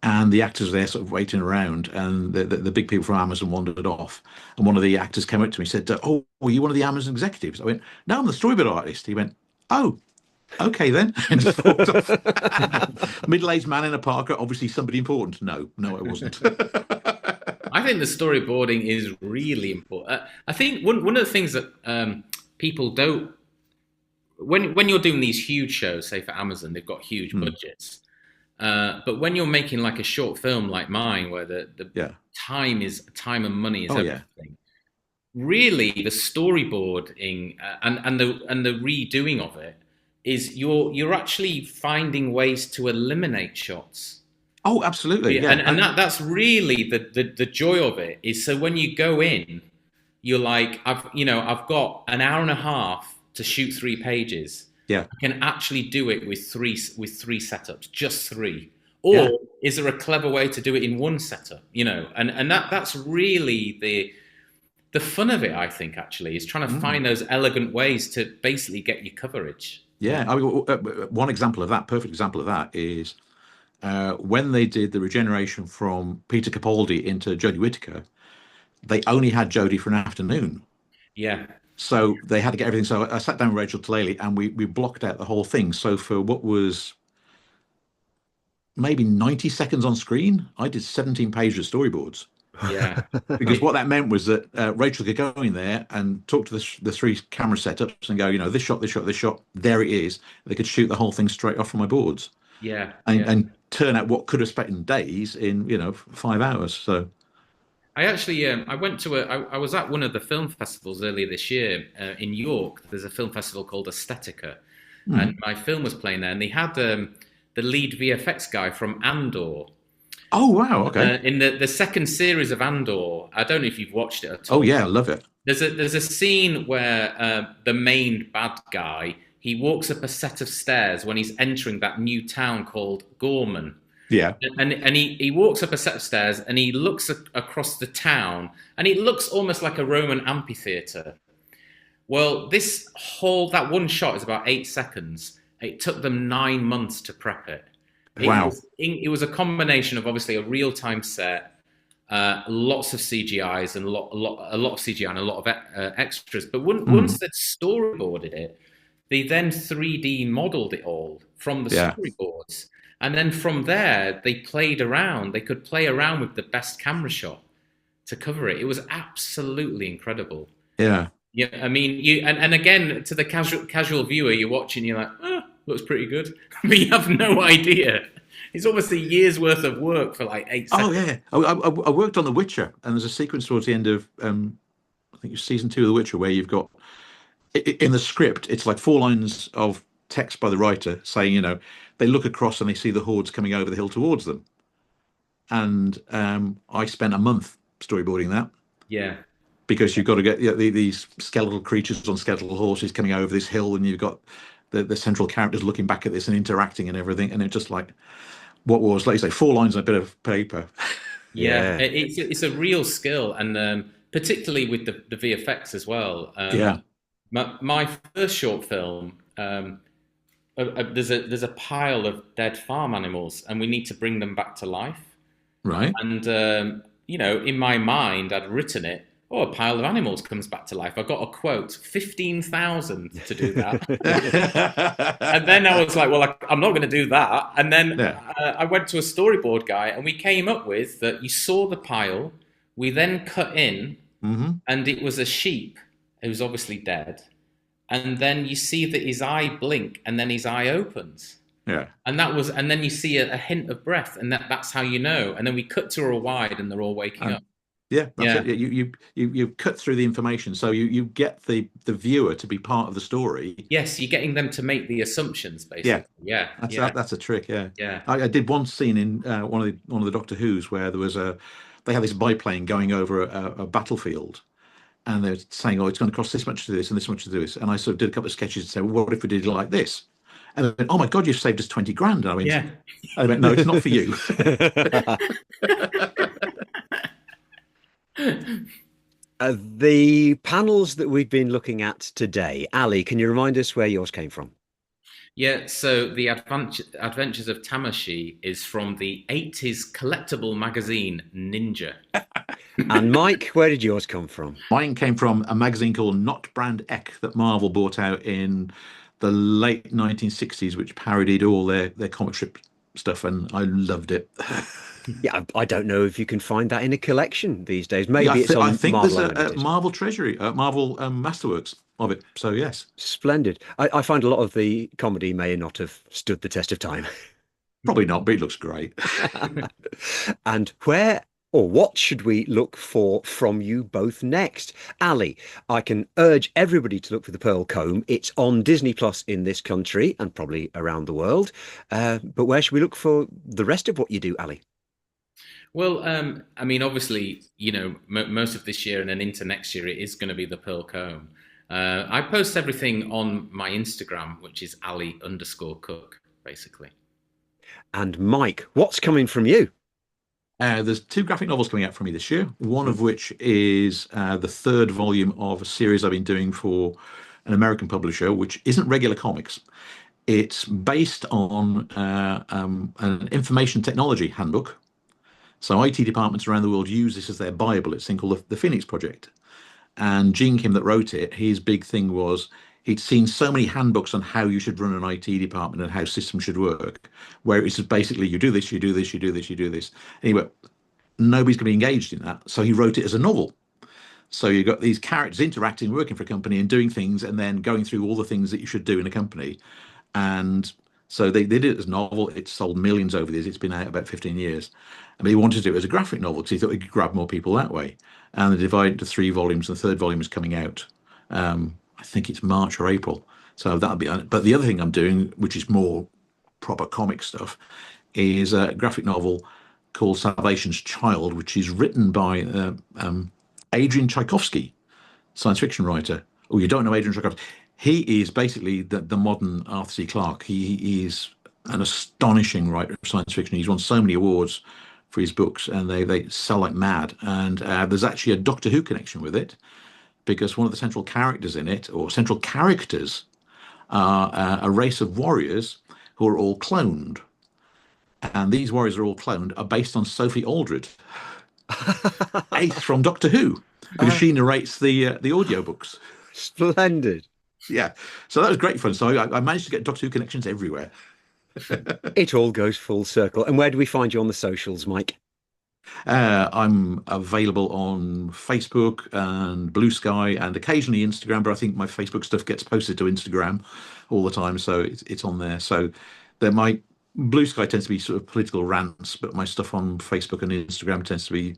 [SPEAKER 2] and the actors were there sort of waiting around, and the big people from Amazon wandered off. And one of the actors came up to me and said, "Oh, are you one of the Amazon executives?" I went, "No, I'm the storyboard artist." He went, "Oh, okay then," and just walked off. Middle-aged man in a parka, obviously somebody important. No, I wasn't.
[SPEAKER 3] I think the storyboarding is really important. I think one of the things that people don't, when you're doing these huge shows, say for Amazon, they've got huge budgets. But when you're making like a short film like mine, where the time and money is everything, really the storyboarding and the redoing of it is you're actually finding ways to eliminate shots.
[SPEAKER 2] Oh, absolutely. Yeah.
[SPEAKER 3] And that's really the joy of it is, so when you go in, you're like, I've got an hour and a half to shoot 3 pages.
[SPEAKER 2] Yeah.
[SPEAKER 3] I can actually do it with three setups, just 3. Or is there a clever way to do it in 1 setup? And that's really the fun of it, I think, actually, is trying to find those elegant ways to basically get your coverage.
[SPEAKER 2] Yeah. I mean, one example of that, perfect example of that is when they did the regeneration from Peter Capaldi into Jodie Whittaker, they only had Jodie for an afternoon.
[SPEAKER 3] Yeah.
[SPEAKER 2] So they had to get everything. So I sat down with Rachel Talalay and we blocked out the whole thing. So for what was maybe 90 seconds on screen, I did 17 pages of storyboards.
[SPEAKER 3] Yeah.
[SPEAKER 2] Because what that meant was that Rachel could go in there and talk to the 3 camera setups and go, this shot, this shot, this shot, there it is. They could shoot the whole thing straight off from my boards.
[SPEAKER 3] Yeah.
[SPEAKER 2] And turn out what could have spent days in 5 hours. So
[SPEAKER 3] I actually I went to I was at one of the film festivals earlier this year in York. There's a film festival called Aesthetica, and my film was playing there, and they had the lead VFX guy from Andor.
[SPEAKER 2] Oh wow, okay.
[SPEAKER 3] In the second series of Andor, I don't know if you've watched it at all.
[SPEAKER 2] Oh yeah, I love it.
[SPEAKER 3] There's a scene where the main bad guy, he walks up a set of stairs when he's entering that new town called Gorman.
[SPEAKER 2] Yeah.
[SPEAKER 3] And he walks up a set of stairs and he looks across the town, and it looks almost like a Roman amphitheater. Well, that one shot is about 8 seconds. It took them 9 months to prep it.
[SPEAKER 2] Wow.
[SPEAKER 3] It was a combination of obviously a real-time set, lots of CGIs and a lot of CGI and a lot of extras. But once they'd storyboarded it, they then 3D modeled it all from the storyboards. And then from there, they played around. They could play around with the best camera shot to cover it. It was absolutely incredible.
[SPEAKER 2] Yeah.
[SPEAKER 3] Yeah. I mean, and again, to the casual viewer, you're watching, you're like, looks pretty good. But you have no idea. It's almost a year's worth of work for like 8 seconds.
[SPEAKER 2] Oh yeah. I worked on The Witcher, and there's a sequence towards the end of I think it's season 2 of The Witcher where you've got in the script, it's like 4 lines of text by the writer saying, they look across and they see the hordes coming over the hill towards them. And I spent a month storyboarding that.
[SPEAKER 3] Yeah.
[SPEAKER 2] Because you've got to get these skeletal creatures on skeletal horses coming over this hill, and you've got the central characters looking back at this and interacting and everything. And it's just like, what was, like you say, 4 lines on a bit of paper.
[SPEAKER 3] Yeah. It's a real skill. And particularly with the VFX as well. My first short film, there's a pile of dead farm animals, and we need to bring them back to life.
[SPEAKER 2] Right.
[SPEAKER 3] And in my mind, I'd written it. Oh, a pile of animals comes back to life. I got a quote, 15,000 to do that. And then I was like, well, I'm not going to do that. And then I went to a storyboard guy, and we came up with that you saw the pile. We then cut in, and it was a sheep who's obviously dead. And then you see that his eye blink, and then his eye opens.
[SPEAKER 2] Yeah.
[SPEAKER 3] And then you see a hint of breath, and that's how you know. And then we cut to a wide, and they're all waking up.
[SPEAKER 2] Yeah, that's it. You cut through the information, so you get the viewer to be part of the story.
[SPEAKER 3] Yes, you're getting them to make the assumptions, basically. Yeah.
[SPEAKER 2] That's a trick. Yeah.
[SPEAKER 3] Yeah.
[SPEAKER 2] I did one scene in one of the Doctor Who's where there was a they have this biplane going over a battlefield, and they're saying, "Oh, it's going to cost this much to do this and this much to do this." And I sort of did a couple of sketches and said, "Well, what if we did it like this?" And they went, "Oh my God, you've saved us 20 grand." And I went, "No, it's not for you."
[SPEAKER 1] The panels that we've been looking at today, Ali, can you remind us where yours came from?
[SPEAKER 3] Yeah, so the Adventures of Tamashii is from the 80s collectible magazine Ninja.
[SPEAKER 1] And Mike, where did yours come from?
[SPEAKER 2] Mine came from a magazine called Not Brand Ek that Marvel bought out in the late 1960s, which parodied all their comic strip stuff, and I loved it.
[SPEAKER 1] Yeah, I don't know if you can find that in a collection these days. Maybe
[SPEAKER 2] Yeah,
[SPEAKER 1] it's on
[SPEAKER 2] I think
[SPEAKER 1] Marvel
[SPEAKER 2] there's a
[SPEAKER 1] Unlimited.
[SPEAKER 2] Marvel Treasury, Marvel Masterworks of it. So yes,
[SPEAKER 1] Splendid. I find a lot of the comedy may not have stood the test of time.
[SPEAKER 2] probably not, but it looks great.
[SPEAKER 1] And where or what should we look for from you both next? Ali, I can urge everybody to look for The Pearl Comb. It's on Disney Plus in this country and probably around the world. But where should we look for the rest of what you do, Ali?
[SPEAKER 3] Well, I mean, obviously, most of this year and then into next year, it is going to be The Pearl Comb. I post everything on my Instagram, which is Ali_Cook, basically.
[SPEAKER 1] And Mike, what's coming from you?
[SPEAKER 2] There's 2 graphic novels coming out from me this year, one of which is the 3rd volume of a series I've been doing for an American publisher, which isn't regular comics. It's based on an information technology handbook. So IT departments around the world use this as their Bible. It's a thing called the Phoenix Project. And Gene Kim, that wrote it, his big thing was he'd seen so many handbooks on how you should run an IT department and how systems should work, where it's just basically you do this, you do this, you do this, you do this. Anyway, nobody's going to be engaged in that. So he wrote it as a novel. So you've got these characters interacting, working for a company and doing things, and then going through all the things that you should do in a company. And so they did it as a novel. It sold millions over the years. It's been out about 15 years. But he wanted to do it as a graphic novel because he thought he could grab more people that way. And they divided into 3 volumes. And the 3rd volume is coming out. I think it's March or April. So that'll be. But the other thing I'm doing, which is more proper comic stuff, is a graphic novel called Salvation's Child, which is written by Adrian Tchaikovsky, science fiction writer. Oh, you don't know Adrian Tchaikovsky? He is basically the modern Arthur C. Clarke. He is an astonishing writer of science fiction. He's won so many awards for his books, and they sell like mad. And there's actually a Doctor Who connection with it, because one of the central characters in it, or central characters, are a race of warriors who are all cloned. And these warriors are all cloned are based on Sophie Aldred, Ace from Doctor Who, because she narrates the audiobooks.
[SPEAKER 1] Splendid.
[SPEAKER 2] Yeah, so that was great fun. So I managed to get Doctor Who connections everywhere.
[SPEAKER 1] It all goes full circle. And where do we find you on the socials, Mike?
[SPEAKER 2] I'm available on Facebook and Blue Sky and occasionally Instagram, but I think my Facebook stuff gets posted to Instagram all the time, so it's on there. So my Blue Sky tends to be sort of political rants, but my stuff on Facebook and Instagram tends to be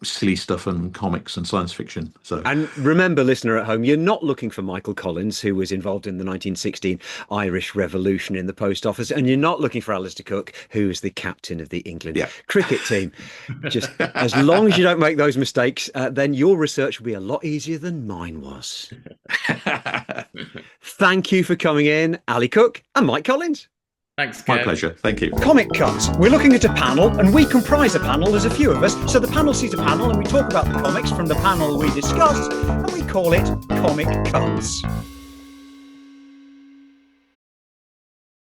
[SPEAKER 2] silly stuff and comics and science fiction. So,
[SPEAKER 1] and remember, listener at home, you're not looking for Michael Collins, who was involved in the 1916 Irish Revolution in the post office, and you're not looking for Alistair Cook, who is the captain of the England cricket team. Just as long as you don't make those mistakes, then your research will be a lot easier than mine was. Thank you for coming in, Ali Cook and Mike Collins.
[SPEAKER 3] Thanks, Kev.
[SPEAKER 2] My pleasure. Thank you.
[SPEAKER 1] Comic Cuts. We're looking at a panel, and we comprise a panel. There's a few of us, so the panel sees a panel, and we talk about the comics from the panel we discussed, and we call it Comic Cuts.